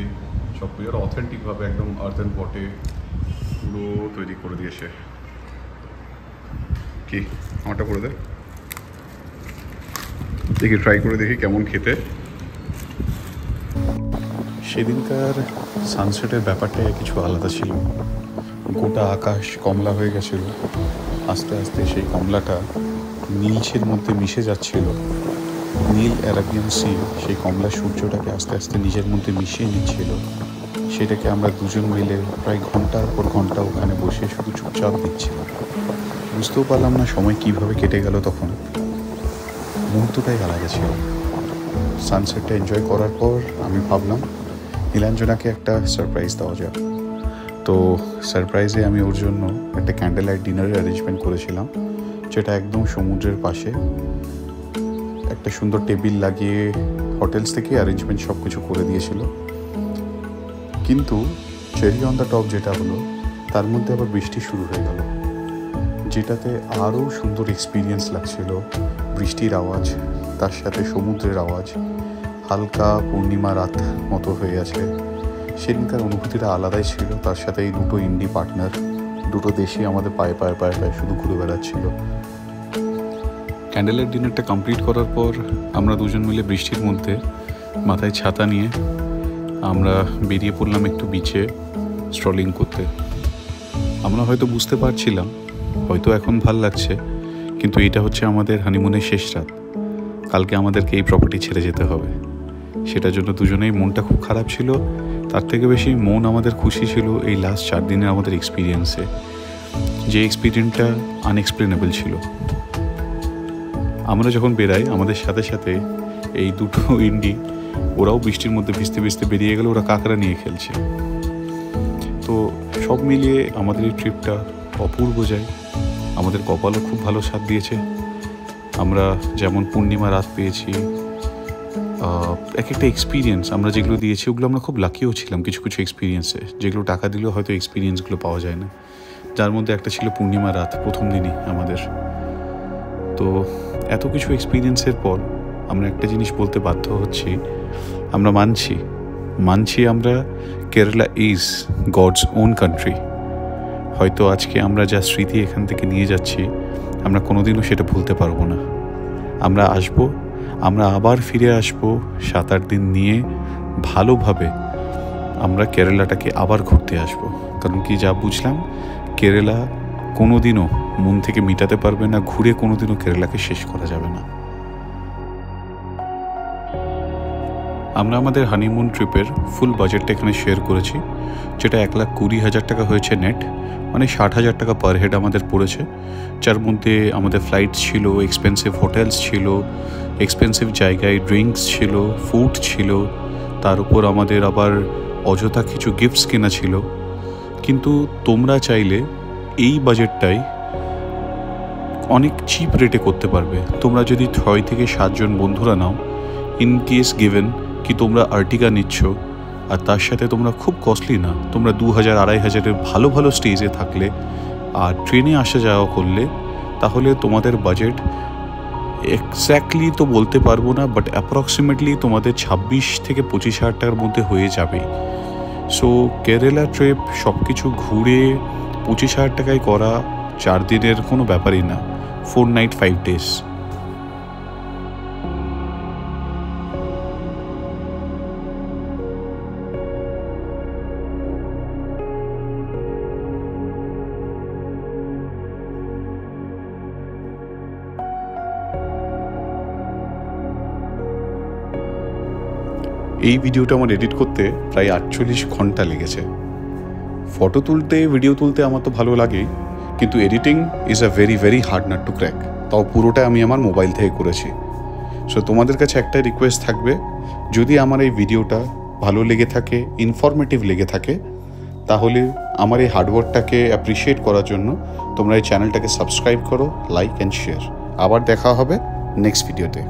সব কিছু ওরা অথেন্টিকভাবে একদম আর্থেন পটে পুরো তৈরি করে দিয়েছে। কি আমারটা করে দে, দেখি ট্রাই করে দেখি কেমন খেতে। সেদিনকার সানসেটের ব্যাপারটাই কিছু আলাদা ছিল। গোটা আকাশ কমলা হয়ে গেছিল, আস্তে আস্তে সেই কমলাটা নীলছের মধ্যে মিশে যাচ্ছিল। নীল অ্যারাবিয়ান সি সেই কমলা সূর্যটাকে আস্তে আস্তে নিজের মধ্যে মিশিয়ে নিচ্ছিল। সেটাকে আমরা দুজন মিলে প্রায় ঘন্টার পর ঘন্টা ওখানে বসে শুধু চুপচাপ দিচ্ছিলাম। বুঝতেও পারলাম না সময় কিভাবে কেটে গেল। তখন মুহূর্তটাই আলাদা ছিল। সানসেটটা এনজয় করার পর আমি ভাবলাম নীলাঞ্জনাকে একটা সারপ্রাইজ দেওয়া যাক। তো সারপ্রাইজে আমি ওর জন্য একটা ক্যান্ডেল লাইট ডিনারের অ্যারেঞ্জমেন্ট করেছিলাম, যেটা একদম সমুদ্রের পাশে একটা সুন্দর টেবিল লাগিয়ে হোটেলস থেকে অ্যারেঞ্জমেন্ট সব কিছু করে দিয়েছিল। কিন্তু চেরি অন দ্য টপ যেটা হলো, তার মধ্যে আবার বৃষ্টি শুরু হয়ে গেল, যেটাতে আরও সুন্দর এক্সপিরিয়েন্স লাগছিল। বৃষ্টির আওয়াজ, তার সাথে সমুদ্রের আওয়াজ, হালকা পূর্ণিমা রাত মতো হয়ে আছে। সেদিনকার অনুভূতিটা আলাদাই ছিল। তার সাথে এই দুটো ইন্ডি পার্টনার, দুটো দেশই আমাদের পায়ে পায়ে পায়ে পায়ে শুধু ঘুরে বেড়াচ্ছিল। ক্যান্ডেলের ডিনারটা কমপ্লিট করার পর আমরা দুজন মিলে বৃষ্টির মধ্যে মাথায় ছাতা নিয়ে আমরা বেরিয়ে পড়লাম একটু বিচে স্ট্রলিং করতে। আমরা হয়তো বুঝতে পারছিলাম, হয়তো এখন ভাল লাগছে, কিন্তু এটা হচ্ছে আমাদের হানিমুনের শেষ রাত। কালকে আমাদেরকে এই প্রপার্টি ছেড়ে যেতে হবে। সেটার জন্য দুজনেই মনটা খুব খারাপ ছিল। তার থেকে বেশি মন আমাদের খুশি ছিল এই লাস্ট 4 দিনের আমাদের এক্সপিরিয়েন্সে, যে এক্সপিরিয়েন্সটা আনএক্সপ্লেনেবল ছিল। আমরা যখন বেরাই আমাদের সাথে সাথে এই দুটো ইন্ডি, ওরাও বৃষ্টির মধ্যে ভিজতে ভিজতে বেরিয়ে গেল, ওরা কাঁকড়া নিয়ে খেলছে। তো সব মিলিয়ে আমাদের এই ট্রিপটা অপূর্ব যায়। আমাদের কপালও খুব ভালো সাথ দিয়েছে। আমরা যেমন পূর্ণিমা রাত পেয়েছি, এক একটা এক্সপিরিয়েন্স আমরা যেগুলো দিয়েছি ওগুলো আমরা খুব লাকিও ছিলাম। কিছু কিছু এক্সপিরিয়েন্সে যেগুলো টাকা দিলেও হয়তো এক্সপিরিয়েন্সগুলো পাওয়া যায় না, যার মধ্যে একটা ছিল পূর্ণিমা রাত প্রথম দিনই আমাদের। তো এত কিছু এক্সপিরিয়েন্সের পর আমরা একটা জিনিস বলতে বাধ্য হচ্ছি, আমরা মানছি আমরা Kerala is gods own country. হয়তো আজকে আমরা যা স্মৃতি এখান থেকে নিয়ে যাচ্ছি, আমরা কোনোদিনও সেটা ভুলতে পারবো না। আমরা আবার ফিরে আসবো 7-8 দিন নিয়ে, ভালোভাবে আমরা কেরালাটাকে আবার ঘুরতে আসবো। কারণ কি, যা বুঝলাম, কেরালা কোনোদিনও মন থেকে মিটাতে পারবে না, ঘুরে কোনোদিনও কেরালাকে শেষ করা যাবে না। আমরা আমাদের হানিমুন ট্রিপের ফুল বাজেটটা এখানে শেয়ার করেছি, যেটা 1,20,000 টাকা হয়েছে নেট, মানে 60,000 টাকা পার হেড আমাদের পড়েছে। যার মধ্যে আমাদের ফ্লাইট ছিল, এক্সপেন্সিভ হোটেলস ছিল, এক্সপেন্সিভ জায়গায় ড্রিঙ্কস ছিল, ফুড ছিল, তার উপর আমাদের আবার অযথা কিছু গিফটস কেনা ছিল। কিন্তু তোমরা চাইলে এই বাজেটটাই অনেক চিপ রেটে করতে পারবে। তোমরা যদি 6 থেকে 7 জন বন্ধুরা নাও, ইন কেস গিভেন কি তোমরা আর্টিকা নিচ্ছ, আর তার সাথে তোমরা খুব কস্টলি না, তোমরা 2,000-2,500-এর ভালো ভালো স্টেজে থাকলে আর ট্রেনে আসা যাওয়া করলে, তাহলে তোমাদের বাজেট এক্স্যাক্টলি তো বলতে পারবো না, বাট অ্যাপ্রক্সিমেটলি তোমাদের 26 থেকে 25,000 টাকার মধ্যে হয়ে যাবে। সো কেরালা ট্রিপ সব কিছু ঘুরে 25,000 টাকায় করা 4 দিনের কোনো ব্যাপারই না, 4 নাইট 5 ডেজ। এই ভিডিওটা আমার এডিট করতে প্রায় 48 ঘন্টা লেগেছে। ফটো তুলতে, ভিডিও তুলতে আমার তো ভালো লাগেই, কিন্তু editing is a very very hard nut two crack. তাও পুরোটা আমি আমার মোবাইল থেকে করেছি। সো তোমাদের কাছে একটাই রিকোয়েস্ট থাকবে, যদি আমার এই ভিডিওটা ভালো লেগে থাকে, ইনফরমেটিভ লেগে থাকে, তাহলে আমার এই হার্ডওয়ার্কটাকে অ্যাপ্রিসিয়েট করার জন্য তোমরা এই চ্যানেলটাকে সাবস্ক্রাইব করো, লাইক অ্যান্ড শেয়ার। আবার দেখা হবে নেক্সট ভিডিওতে।